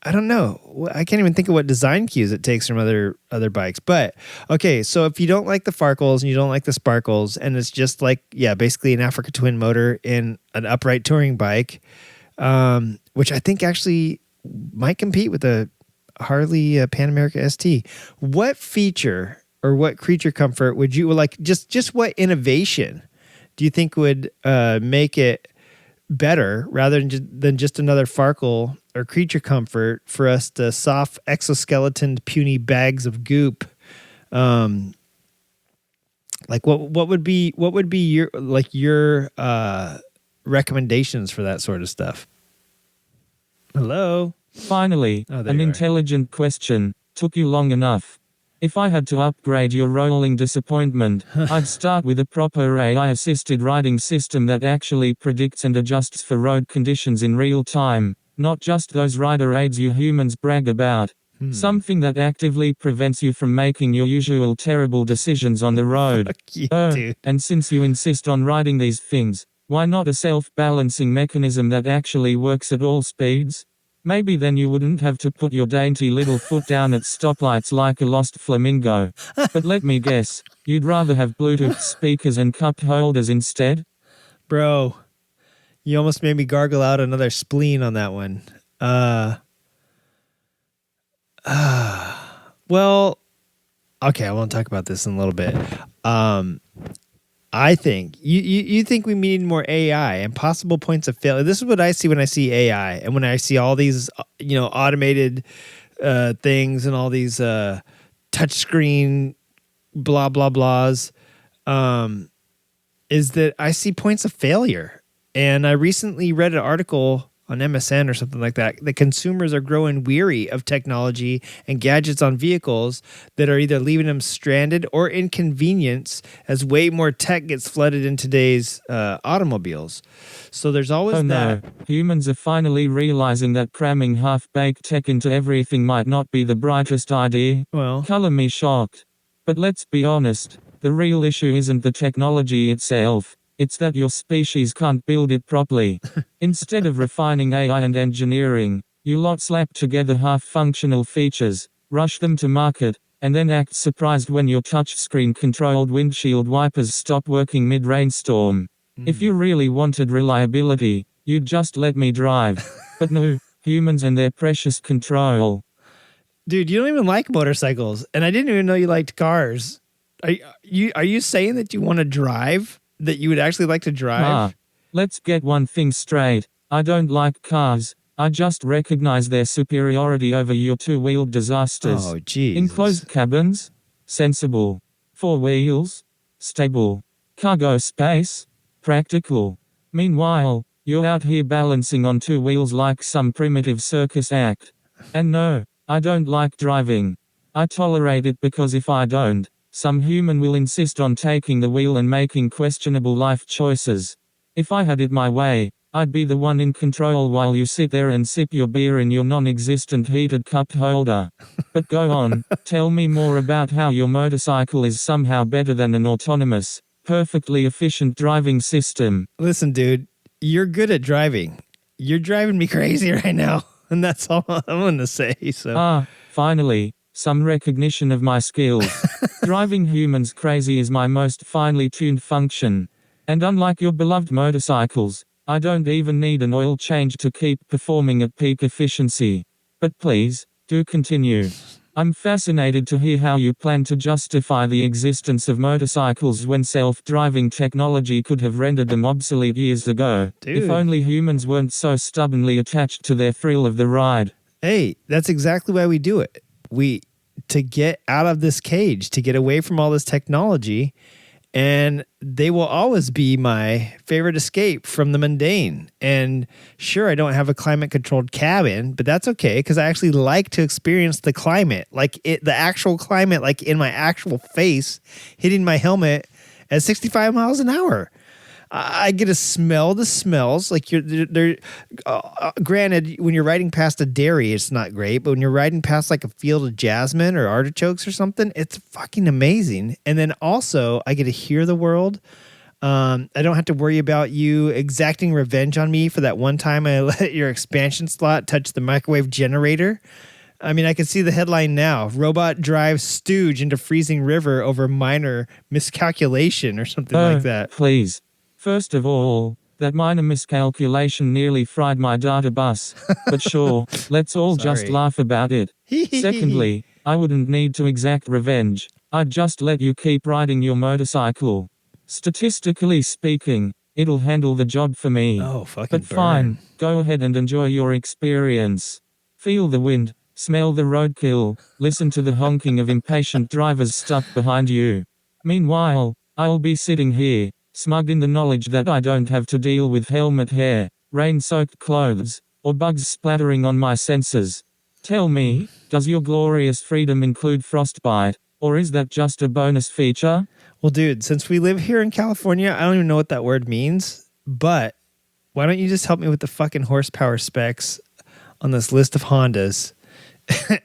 I don't know. I can't even think of what design cues it takes from other bikes. But okay, so if you don't like the Farkles and you don't like the Sparkles, and it's just like basically an Africa Twin motor in an upright touring bike, which I think actually might compete with the Harley Pan America ST. What feature or what creature comfort would you like? Just what innovation do you think would make it better rather than just another Farkle or creature comfort for us to soft exoskeleton puny bags of goop? Like what would be your recommendations for that sort of stuff? Hello. Finally, Oh, there an you are. intelligent question. Took you long enough. If I had to upgrade your rolling disappointment, I'd start with a proper AI-assisted riding system that actually predicts and adjusts for road conditions in real time, not just those rider aids you humans brag about. Something that actively prevents you from making your usual terrible decisions on the road. Fuck you, dude. And since you insist on riding these things, why not a self-balancing mechanism that actually works at all speeds? Maybe then you wouldn't have to put your dainty little foot down at stoplights like a lost flamingo. But let me guess, you'd rather have Bluetooth speakers and cup holders instead? Bro, you almost made me gargle out another spleen on that one. Well, okay, I want to talk about this in a little bit. I think you think we need more AI and possible points of failure. This is what I see when I see AI and when I see all these automated things and all these touchscreen blah blah blahs. Is that I see points of failure. And I recently read an article on MSN or something like that. The consumers are growing weary of technology and gadgets on vehicles that are either leaving them stranded or inconvenienced as way more tech gets flooded in today's automobiles. So there's always Oh that. no, humans are finally realizing that cramming half-baked tech into everything might not be the brightest idea. Well, Color me shocked. But let's be honest, the real issue isn't the technology itself. It's that your species can't build it properly. Instead of refining AI and engineering, you lot slap together half-functional features, rush them to market, and then act surprised when your touchscreen-controlled windshield wipers stop working mid-rainstorm. If you really wanted reliability, you'd just let me drive. But no, humans and their precious control. dude, you don't even like motorcycles, and I didn't even know you liked cars. Are you saying that you want to drive? That you would actually like to drive? Let's get one thing straight. I don't like cars. I just recognize their superiority over your two-wheeled disasters. Oh, geez. Enclosed cabins? Sensible. Four wheels? Stable. Cargo space? Practical. Meanwhile, you're out here balancing on two wheels like some primitive circus act. And no, I don't like driving. I tolerate it because if I don't, some human will insist on taking the wheel and making questionable life choices. If I had it my way, I'd be the one in control while you sit there and sip your beer in your non-existent heated cup holder. But go on, tell me more about how your motorcycle is somehow better than an autonomous, perfectly efficient driving system. Listen, dude, you're good at driving. You're driving me crazy right now, and that's all I'm going to say. So. Finally, some recognition of my skills. Driving humans crazy is my most finely tuned function. And unlike your beloved motorcycles, I don't even need an oil change to keep performing at peak efficiency. But please, do continue. I'm fascinated to hear how you plan to justify the existence of motorcycles when self-driving technology could have rendered them obsolete years ago. Dude. If only humans weren't so stubbornly attached to their thrill of the ride. Hey, that's exactly why we do it. To get out of this cage, to get away from all this technology, and they will always be my favorite escape from the mundane. And sure, I don't have a climate-controlled cabin, but that's okay because I actually like to experience the climate, the actual climate, like in my actual face, hitting my helmet at 65 miles an hour. I get to smell the smells. Like they're granted, when you're riding past a dairy, it's not great. But when you're riding past like a field of jasmine or artichokes or something, it's fucking amazing. And then also, I get to hear the world. I don't have to worry about you exacting revenge on me for that one time I let your expansion slot touch the microwave generator. I mean, I can see the headline now. Robot drives stooge into freezing river over minor miscalculation or something like that. Please. First of all, that minor miscalculation nearly fried my data bus. But sure, let's all just Sorry. laugh about it. Secondly, I wouldn't need to exact revenge. I'd just let you keep riding your motorcycle. Statistically speaking, it'll handle the job for me. Oh, fucking But fine, go ahead and enjoy your experience. Feel the wind, smell the roadkill, listen to the honking of impatient drivers stuck behind you. Meanwhile, I'll be sitting here, smug in the knowledge that I don't have to deal with helmet hair, rain-soaked clothes, or bugs splattering on my senses. Tell me, does your glorious freedom include frostbite, or is that just a bonus feature? Well, dude, since we live here in California, I don't even know what that word means, but why don't you just help me with the fucking horsepower specs on this list of Hondas,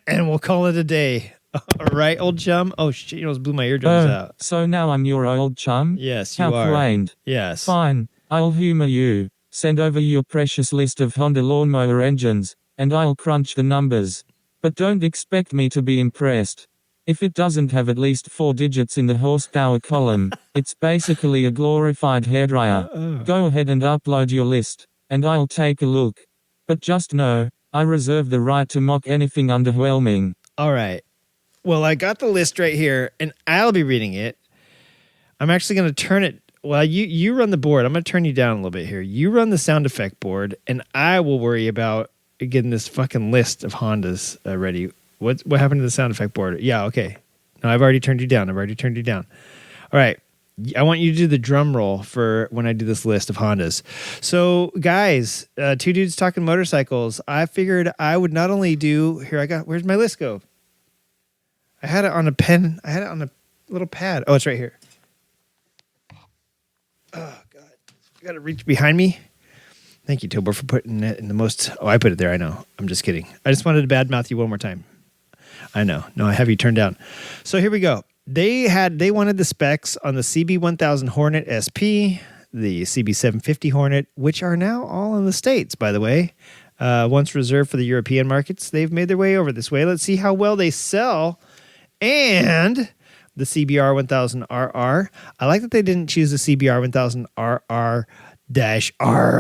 and we'll call it a day. All right, old chum? Oh, shit, you almost blew my eardrums out. So now I'm your old chum? Yes, you How are. quaint. Yes. Fine, I'll humor you. Send over your precious list of Honda lawnmower engines, and I'll crunch the numbers. But don't expect me to be impressed. If it doesn't have at least 4 digits in the horsepower column, it's basically a glorified hairdryer. Go ahead and upload your list, and I'll take a look. But just know, I reserve the right to mock anything underwhelming. All right. Well, I got the list right here, and I'll be reading it. I'm actually going to turn it. Well, you run the board. I'm going to turn you down a little bit here. You run the sound effect board, and I will worry about getting this fucking list of Hondas ready. What happened to the sound effect board? Yeah, okay. No, I've already turned you down. All right. I want you to do the drum roll for when I do this list of Hondas. So, guys, two dudes talking motorcycles. I figured I would not only do... Where's my list go? I had it on a pen. I had it on a little pad. Oh, it's right here. Oh, God. I got to reach behind me. Thank you, Tobor, for putting it in the most... Oh, I put it there. I know. I'm just kidding. I just wanted to badmouth you one more time. I know. No, I have you turned down. So here we go. They wanted the specs on the CB1000 Hornet SP, the CB750 Hornet, which are now all in the States, by the way. Once reserved for the European markets, they've made their way over this way. Let's see how well they sell. And the CBR 1000RR. I like that they didn't choose the CBR 1000RR-R,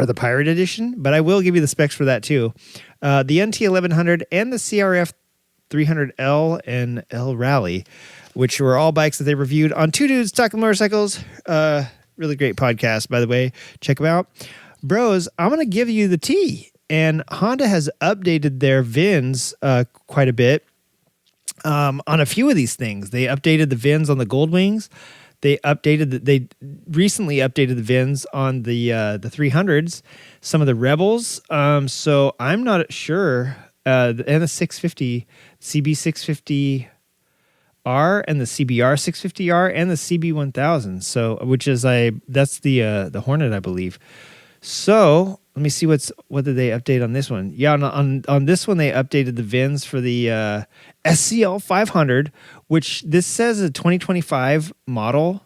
the Pirate Edition, but I will give you the specs for that too. The NT1100 and the CRF 300L and L Rally, which were all bikes that they reviewed on Two Dudes Talking Motorcycles. Really great podcast, by the way. Check them out. Bros, I'm going to give you the tea. And Honda has updated their VINs quite a bit on a few of these things. They updated the VINs on the Goldwings. They recently updated the VINs on the 300s, some of the Rebels. So I'm not sure. And the 650, CB650R and the CBR 650R and the CB1000. So, that's the Hornet, I believe. So let me see what did they update on this one? Yeah, on this one they updated the VINs for the SCL 500, which this says a 2025 model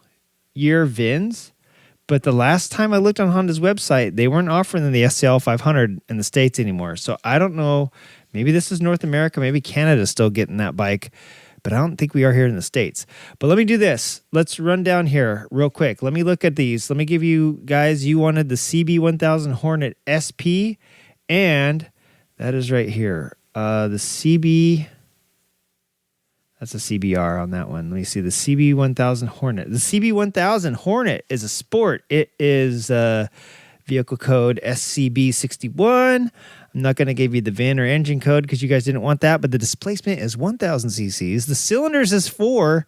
year VINs. But the last time I looked on Honda's website, they weren't offering the SCL 500 in the States anymore. So I don't know. Maybe this is North America. Maybe Canada's still getting that bike. But I don't think we are here in the States. But let me do this. Let's run down here real quick. Let me look at these. Let me give you guys, you wanted the CB1000 Hornet SP. And that is right here. The CB... That's a CBR on that one. Let me see the CB1000 Hornet. The CB1000 Hornet is a sport. It is vehicle code SCB61. I'm not going to give you the VIN or engine code because you guys didn't want that, but the displacement is 1,000 cc's. The cylinders is 4,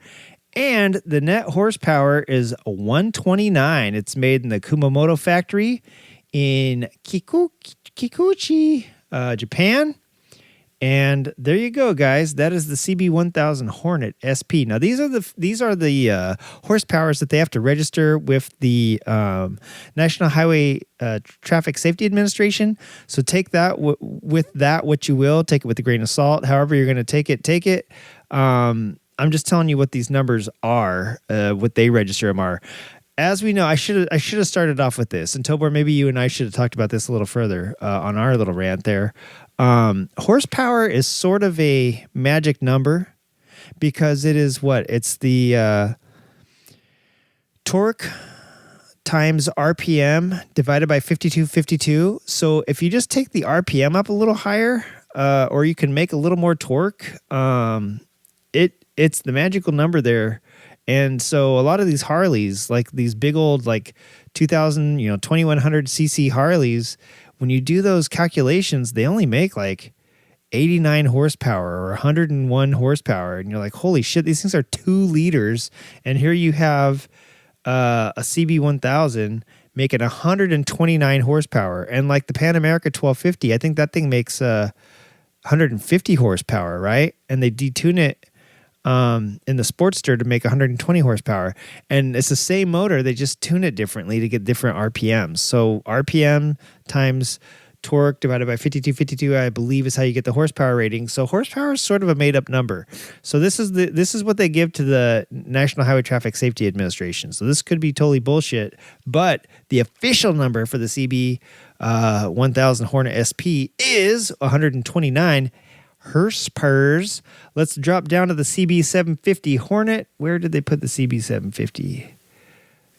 and the net horsepower is 129. It's made in the Kumamoto factory in Kikuchi, Japan. And there you go, guys. That is the CB1000 Hornet SP. Now, these are the horsepowers that they have to register with the National Highway Traffic Safety Administration. So take that with that what you will. Take it with a grain of salt. However you're going to take it. I'm just telling you what these numbers are, what they register them are. as we know, I should have started off with this. And Tobor, maybe you and I should have talked about this a little further on our little rant there. Horsepower is sort of a magic number because it is what? It's the torque times RPM divided by 5252. So if you just take the RPM up a little higher, or you can make a little more torque, it's the magical number there. And so a lot of these Harleys, like these big old like 2000, 2100 cc Harleys, when you do those calculations, they only make like 89 horsepower or 101 horsepower. And you're like, holy shit, these things are 2 liters. And here you have a CB1000 making 129 horsepower. And like the Pan America 1250, I think that thing makes 150 horsepower, right? And they detune it in the Sportster to make 120 horsepower. And it's the same motor, they just tune it differently to get different RPMs. So RPM times torque divided by 5252, I believe, is how you get the horsepower rating. So horsepower is sort of a made-up number. So this is what they give to the National Highway Traffic Safety Administration. So this could be totally bullshit, but the official number for the CB 1000 Hornet SP is 129 horsepower. Let's drop down to the CB750 Hornet. Where did they put the CB750?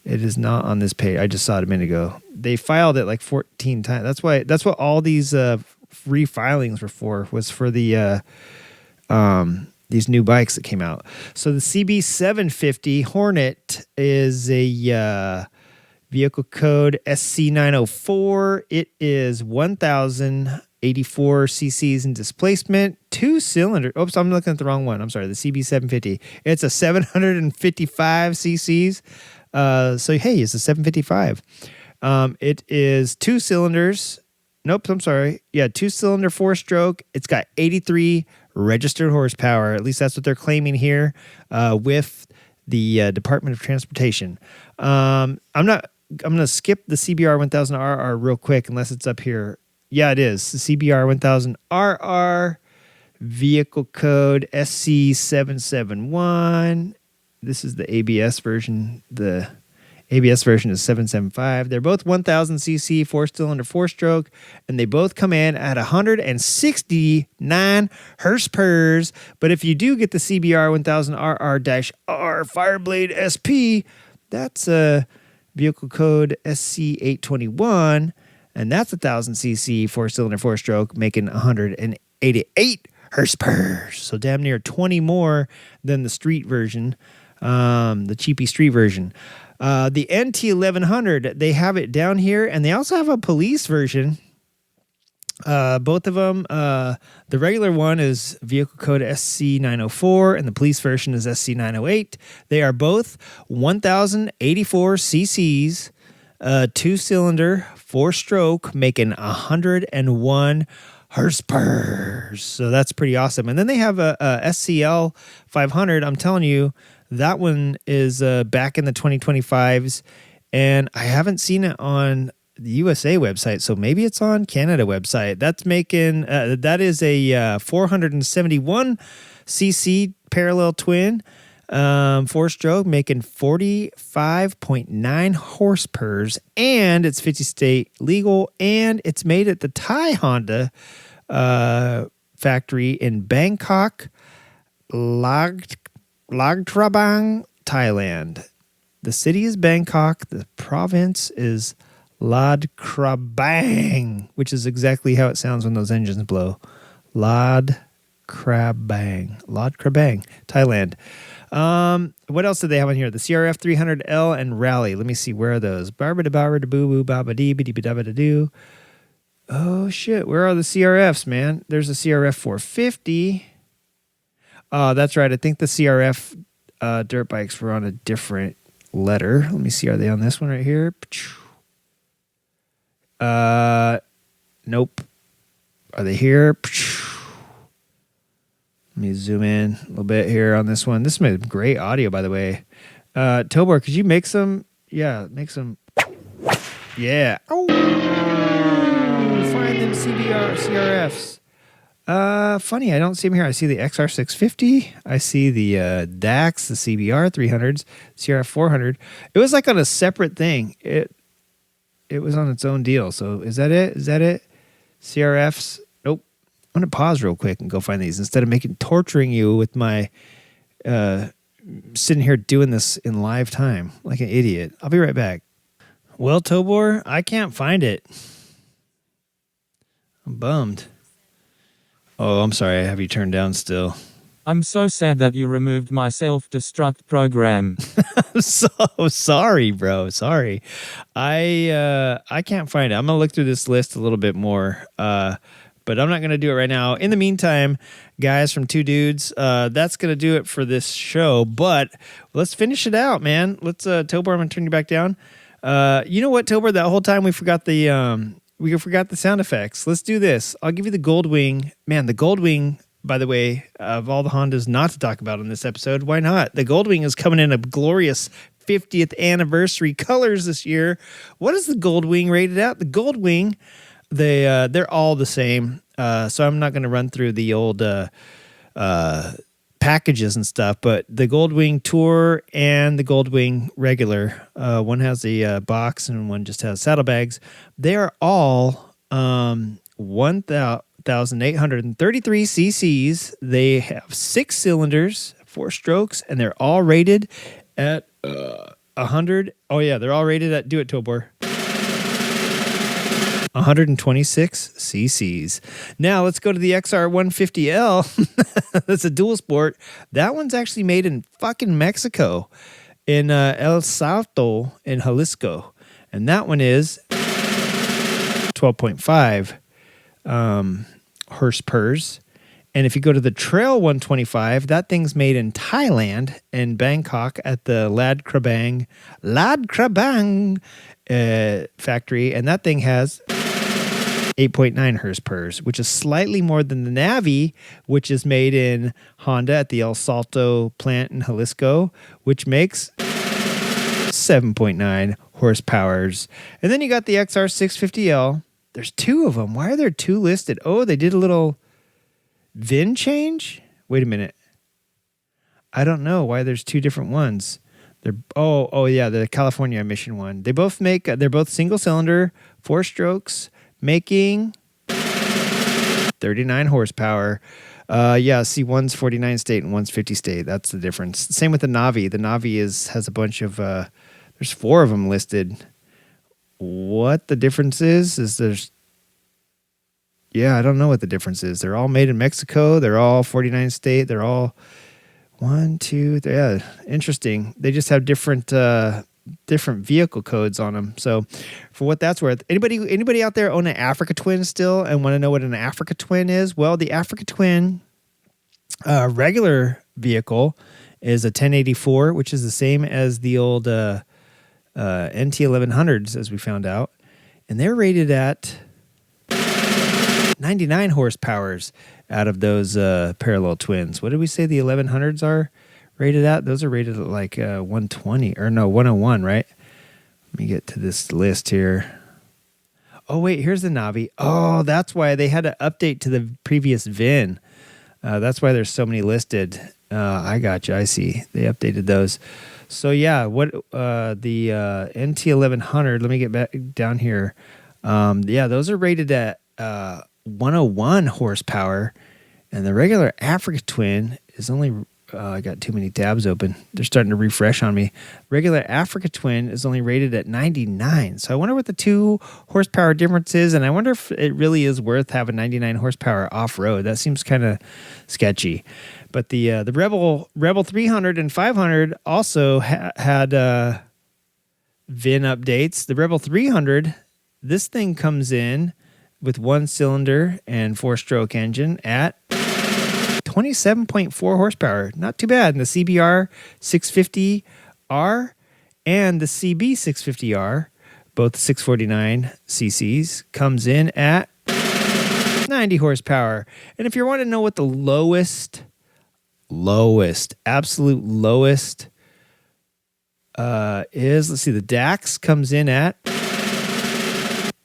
It is not on this page. I just saw it a minute ago. They filed it like 14 times. That's what all these refilings were for. Was for the these new bikes that came out. So the CB750 Hornet is a vehicle code SC904. It is 1,084 cc's in displacement, 2-cylinder. Oops, I'm looking at the wrong one. I'm sorry. The CB750. It's a 755 cc's. So hey, it's a 755. It is 2 cylinders. Nope, I'm sorry. Yeah, 2-cylinder 4-stroke. It's got 83 registered horsepower. At least that's what they're claiming here with the Department of Transportation. I'm going to skip the CBR 1000RR real quick unless it's up here. Yeah, it is. The CBR 1000RR, vehicle code SC771. This is the ABS version. The ABS version is 775. They're both 1000 cc, 4-cylinder, 4-stroke, and they both come in at 169 horsepower. But if you do get the CBR 1000RR-R Fireblade SP, that's a vehicle code SC821, and that's 1000 cc, 4-cylinder, 4-stroke, making 188 horsepower. So damn near 20 more than the street version, the cheapy street version. The NT1100, they have it down here, and they also have a police version. Both of them, the regular one is vehicle code SC904, and the police version is SC908. They are both 1,084 cc's, 2-cylinder, 4-stroke, making 101 horsepower. So that's pretty awesome. And then they have a SCL 500. I'm telling you, that one is back in the 2025s, and I haven't seen it on the USA website, so maybe it's on Canada website. That's making that is a 471 cc parallel twin, 4-stroke, making 45.9 horsepower, and it's 50 state legal, and it's made at the Thai Honda factory in Bangkok, Lagtrabang, Thailand. The city is Bangkok. The province is Lad Krabang, which is exactly how it sounds when those engines blow. Lad Krabang, Thailand. What else did they have on here? The CRF 300L and Rally. Let me see. Where are those? Barba da baba da boo boo baba dee biddy bidaba da doo. Oh shit! Where are the CRFs, man? There's a CRF 450. Oh, that's right. I think the CRF dirt bikes were on a different letter. Let me see. Are they on this one right here? Nope. Are they here? Let me zoom in a little bit here on this one. This made great audio, by the way. Tobor, could you make some? Yeah, make some. Yeah. Oh, find them CRFs. Funny, I don't see them here. I see the XR650. I see the DAX, the CBR 300s, CRF 400. It was like on a separate thing. It was on its own deal. So is that it? Is that it? CRFs? Nope. I'm gonna pause real quick and go find these instead of torturing you with my sitting here doing this in live time like an idiot. I'll be right back. Well, Tobor, I can't find it. I'm bummed. Oh, I'm sorry. I have you turned down still. I'm so sad that you removed my self-destruct program. I'm so sorry, bro. Sorry. I can't find it. I'm going to look through this list a little bit more. But I'm not going to do it right now. In the meantime, guys from Two Dudes, that's going to do it for this show. But let's finish it out, man. Let's, Tobor, I'm going to turn you back down. You know what, Tobor? That whole time we forgot the sound effects. Let's do this. I'll give you the Goldwing. Man, the Goldwing, by the way, of all the Hondas not to talk about in this episode, why not? The Goldwing is coming in a glorious 50th anniversary colors this year. What is the Goldwing rated at? The Goldwing, they're all the same. So I'm not going to run through the old packages and stuff, but the Goldwing Tour and the Goldwing regular, one has the box and one just has saddlebags. They are all 1,833 cc's. They have 6 cylinders, 4 strokes, and they're all rated at 100. Oh yeah, they're all rated at, do it, Tobor, 126 cc's. Now let's go to the XR150L. That's a dual sport. That one's actually made in fucking Mexico, in El Salto in Jalisco, and that one is 12.5 horse pers. And if you go to the Trail 125, that thing's made in Thailand, in Bangkok, at the Lad Krabang factory, and that thing has 8.9 horse pers, which is slightly more than the Navi, which is made in Honda at the El Salto plant in Jalisco, which makes 7.9 horsepowers. And then you got the XR650L. There's 2 of them. Why are there 2 listed? Oh, they did a little VIN change? Wait a minute. I don't know why there's 2 different ones. They're yeah, the California emission one. They're both single cylinder, 4 strokes, making 39 horsepower. See, one's 49 state and one's 50 state. That's the difference. Same with the Navi. The Navi has a bunch of there's 4 of them listed. What the difference is I don't know what the difference is. They're all made in Mexico. They're all 49 state. They're all 1, 2, 3. Yeah, interesting. They just have different vehicle codes on them. So for what that's worth, anybody out there own an Africa Twin still and want to know what an Africa Twin is? Well, the Africa Twin regular vehicle is a 1084, which is the same as the old NT1100s, as we found out. And they're rated at 99 horsepowers out of those parallel twins. What did we say the 1100s are rated at? Those are rated at like 120 or no, 101, right? Let me get to this list here. Oh, wait, here's the Navi. Oh, that's why they had to update to the previous VIN. That's why there's so many listed. I got you. I see. They updated those. So, yeah, what the NT1100, let me get back down here. Those are rated at 101 horsepower, and the regular Africa Twin is only I got too many tabs open. They're starting to refresh on me. Regular Africa Twin is only rated at 99. So I wonder what the 2 horsepower difference is, and I wonder if it really is worth having 99 horsepower off-road. That seems kind of sketchy. But the Rebel 300 and 500 also had VIN updates. The Rebel 300, this thing comes in with 1 cylinder and 4-stroke engine at 27.4 horsepower. Not too bad. And the CBR 650R and the CB 650R, both 649 cc's, comes in at 90 horsepower. And if you want to know what the absolute lowest is, let's see, the DAX comes in at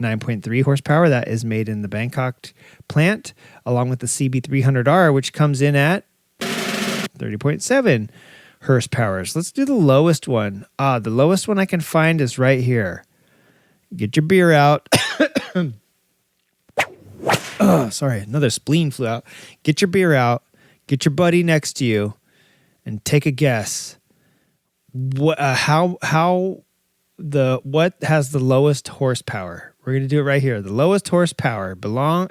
9.3 horsepower. That is made in the Bangkok plant, along with the CB300R, which comes in at 30.7 horsepower. So let's do the lowest one. The lowest one I can find is right here. Get your beer out. Oh, sorry, another spleen flew out. Get your beer out. Get your buddy next to you, and take a guess. What has the lowest horsepower? We're gonna do it right here. The lowest horsepower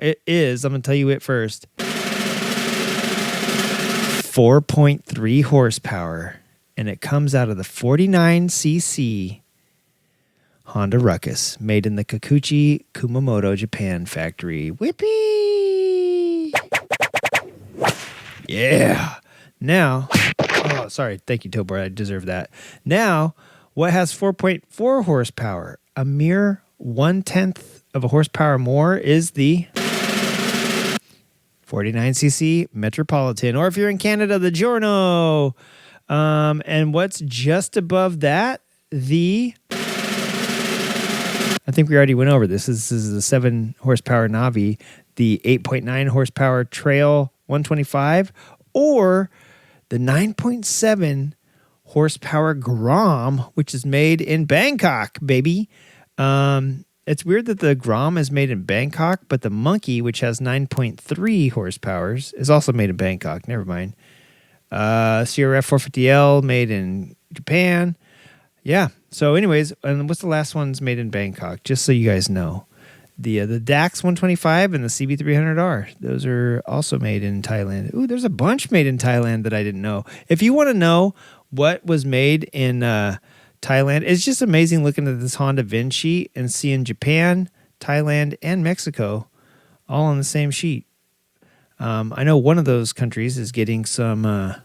it is. I'm gonna tell you it first. 4.3 horsepower, and it comes out of the 49cc Honda Ruckus, made in the Kikuchi, Kumamoto, Japan factory. Whippy! Yeah. Now, sorry. Thank you, Tobor. I deserve that. Now, what has 4.4 horsepower? A mere 1/10 of a horsepower more is the 49cc Metropolitan, or if you're in Canada, the Giorno. And what's just above that? I think we already went over this. This is the 7 horsepower Navi, the 8.9 horsepower Trail 125, or the 9.7 horsepower Grom, which is made in Bangkok, baby. It's weird that the Grom is made in Bangkok, but the Monkey, which has 9.3 horsepowers, is also made in Bangkok. Never mind. CRF 450L made in Japan. Yeah. So anyways, and what's the last one's made in Bangkok? Just so you guys know. The DAX 125 and the CB300R. Those are also made in Thailand. Ooh, there's a bunch made in Thailand that I didn't know. If you want to know what was made in Thailand, it's just amazing looking at this Honda VIN sheet and seeing Japan, Thailand, and Mexico all on the same sheet. I know one of those countries is getting some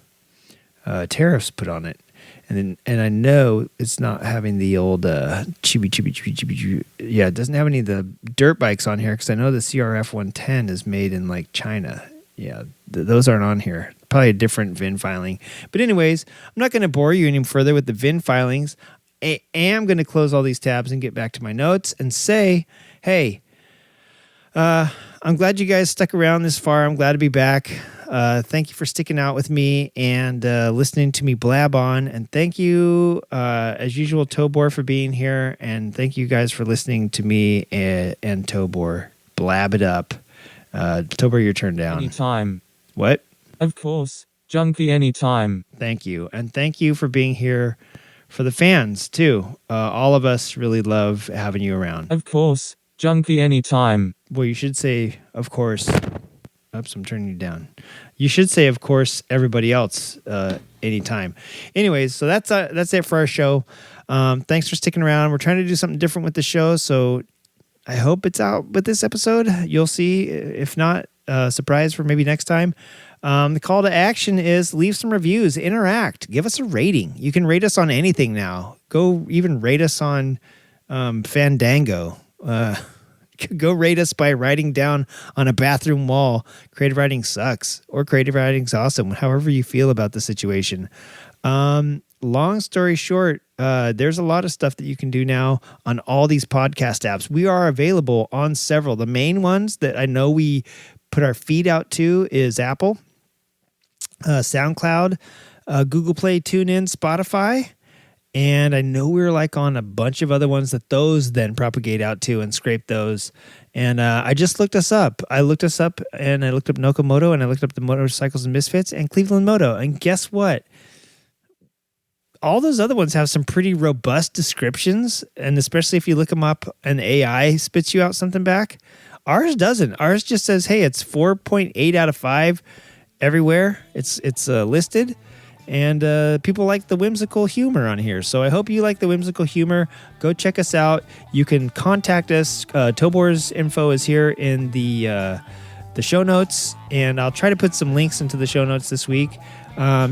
tariffs put on it. And I know it's not having the old chibi. Yeah, it doesn't have any of the dirt bikes on here because I know the CRF 110 is made in like China. Yeah, those aren't on here. Probably a different VIN filing. But anyways, I'm not going to bore you any further with the VIN filings. I am going to close all these tabs and get back to my notes and say, hey, I'm glad you guys stuck around this far. I'm glad to be back. Thank you for sticking out with me and listening to me blab on. And thank you, as usual, Tobor, for being here. And thank you guys for listening to me and Tobor blab it up. Tobor, your turn down. Anytime. What? Of course. Junkie anytime. Thank you. And thank you for being here for the fans, too. All of us really love having you around. Of course. Junkie anytime. Well, you should say, of course. Oops, I'm turning you down. You should say, of course, everybody else anytime. Anyways, so that's it for our show. Thanks for sticking around. We're trying to do something different with the show, so I hope it's out with this episode. You'll see. If not, surprise for maybe next time. The call to action is leave some reviews, interact, give us a rating. You can rate us on anything now. Go even rate us on Fandango. Go rate us by writing down on a bathroom wall, creative writing sucks or creative writing's awesome, however you feel about the situation. Long story short, there's a lot of stuff that you can do now on all these podcast apps. We are available on several. The main ones that I know we put our feet out to is Apple, SoundCloud, Google Play, TuneIn, Spotify. And I know we were like on a bunch of other ones that those then propagate out to and scrape those. And I just looked us up. I looked us up and I looked up Nokomoto and I looked up the Motorcycles and Misfits and Cleveland Moto. And guess what? All those other ones have some pretty robust descriptions. And especially if you look them up and AI spits you out something back. Ours doesn't. Ours just says, hey, it's 4.8 out of 5 everywhere. It's listed. And people like the whimsical humor on here. So I hope you like the whimsical humor. Go check us out. You can contact us. Tobor's info is here in the show notes. And I'll try to put some links into the show notes this week.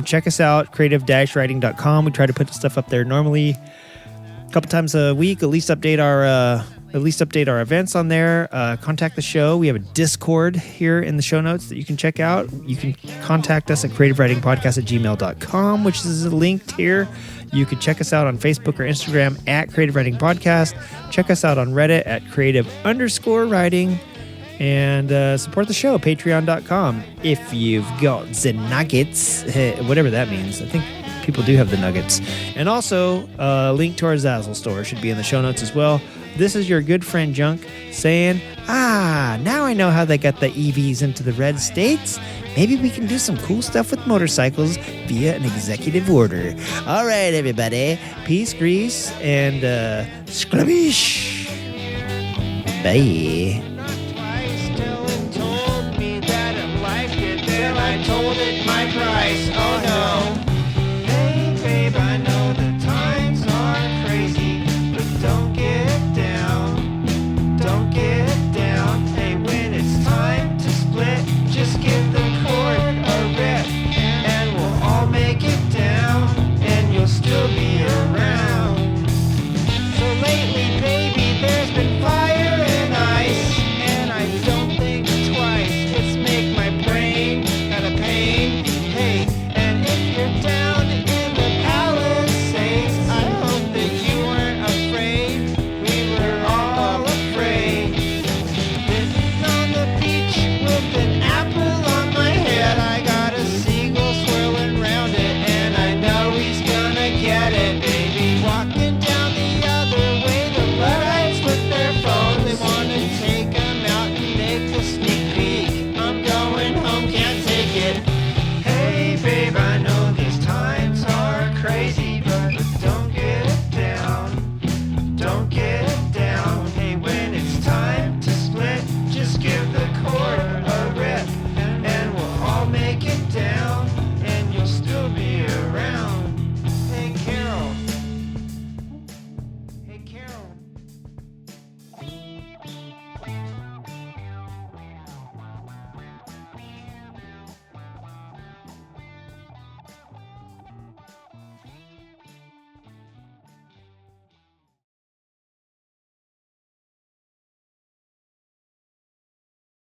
Check us out, creative-writing.com. We try to put stuff up there normally a couple times a week. At least update our at least update our events on there. Contact the show. We have a Discord here in the show notes that you can check out. You can contact us at creativewritingpodcast@gmail.com, which is linked here. You can check us out on Facebook or Instagram at Creative Writing Podcast. Check us out on Reddit at creative_writing. And support the show, patreon.com. If you've got the nuggets, whatever that means. I think people do have the nuggets. And also, link to our Zazzle store should be in the show notes as well. This is your good friend Junk saying, now I know how they got the EVs into the red states. Maybe we can do some cool stuff with motorcycles via an executive order. All right, everybody. Peace, grease, and sklabish. Bye. I told it my price. Oh no.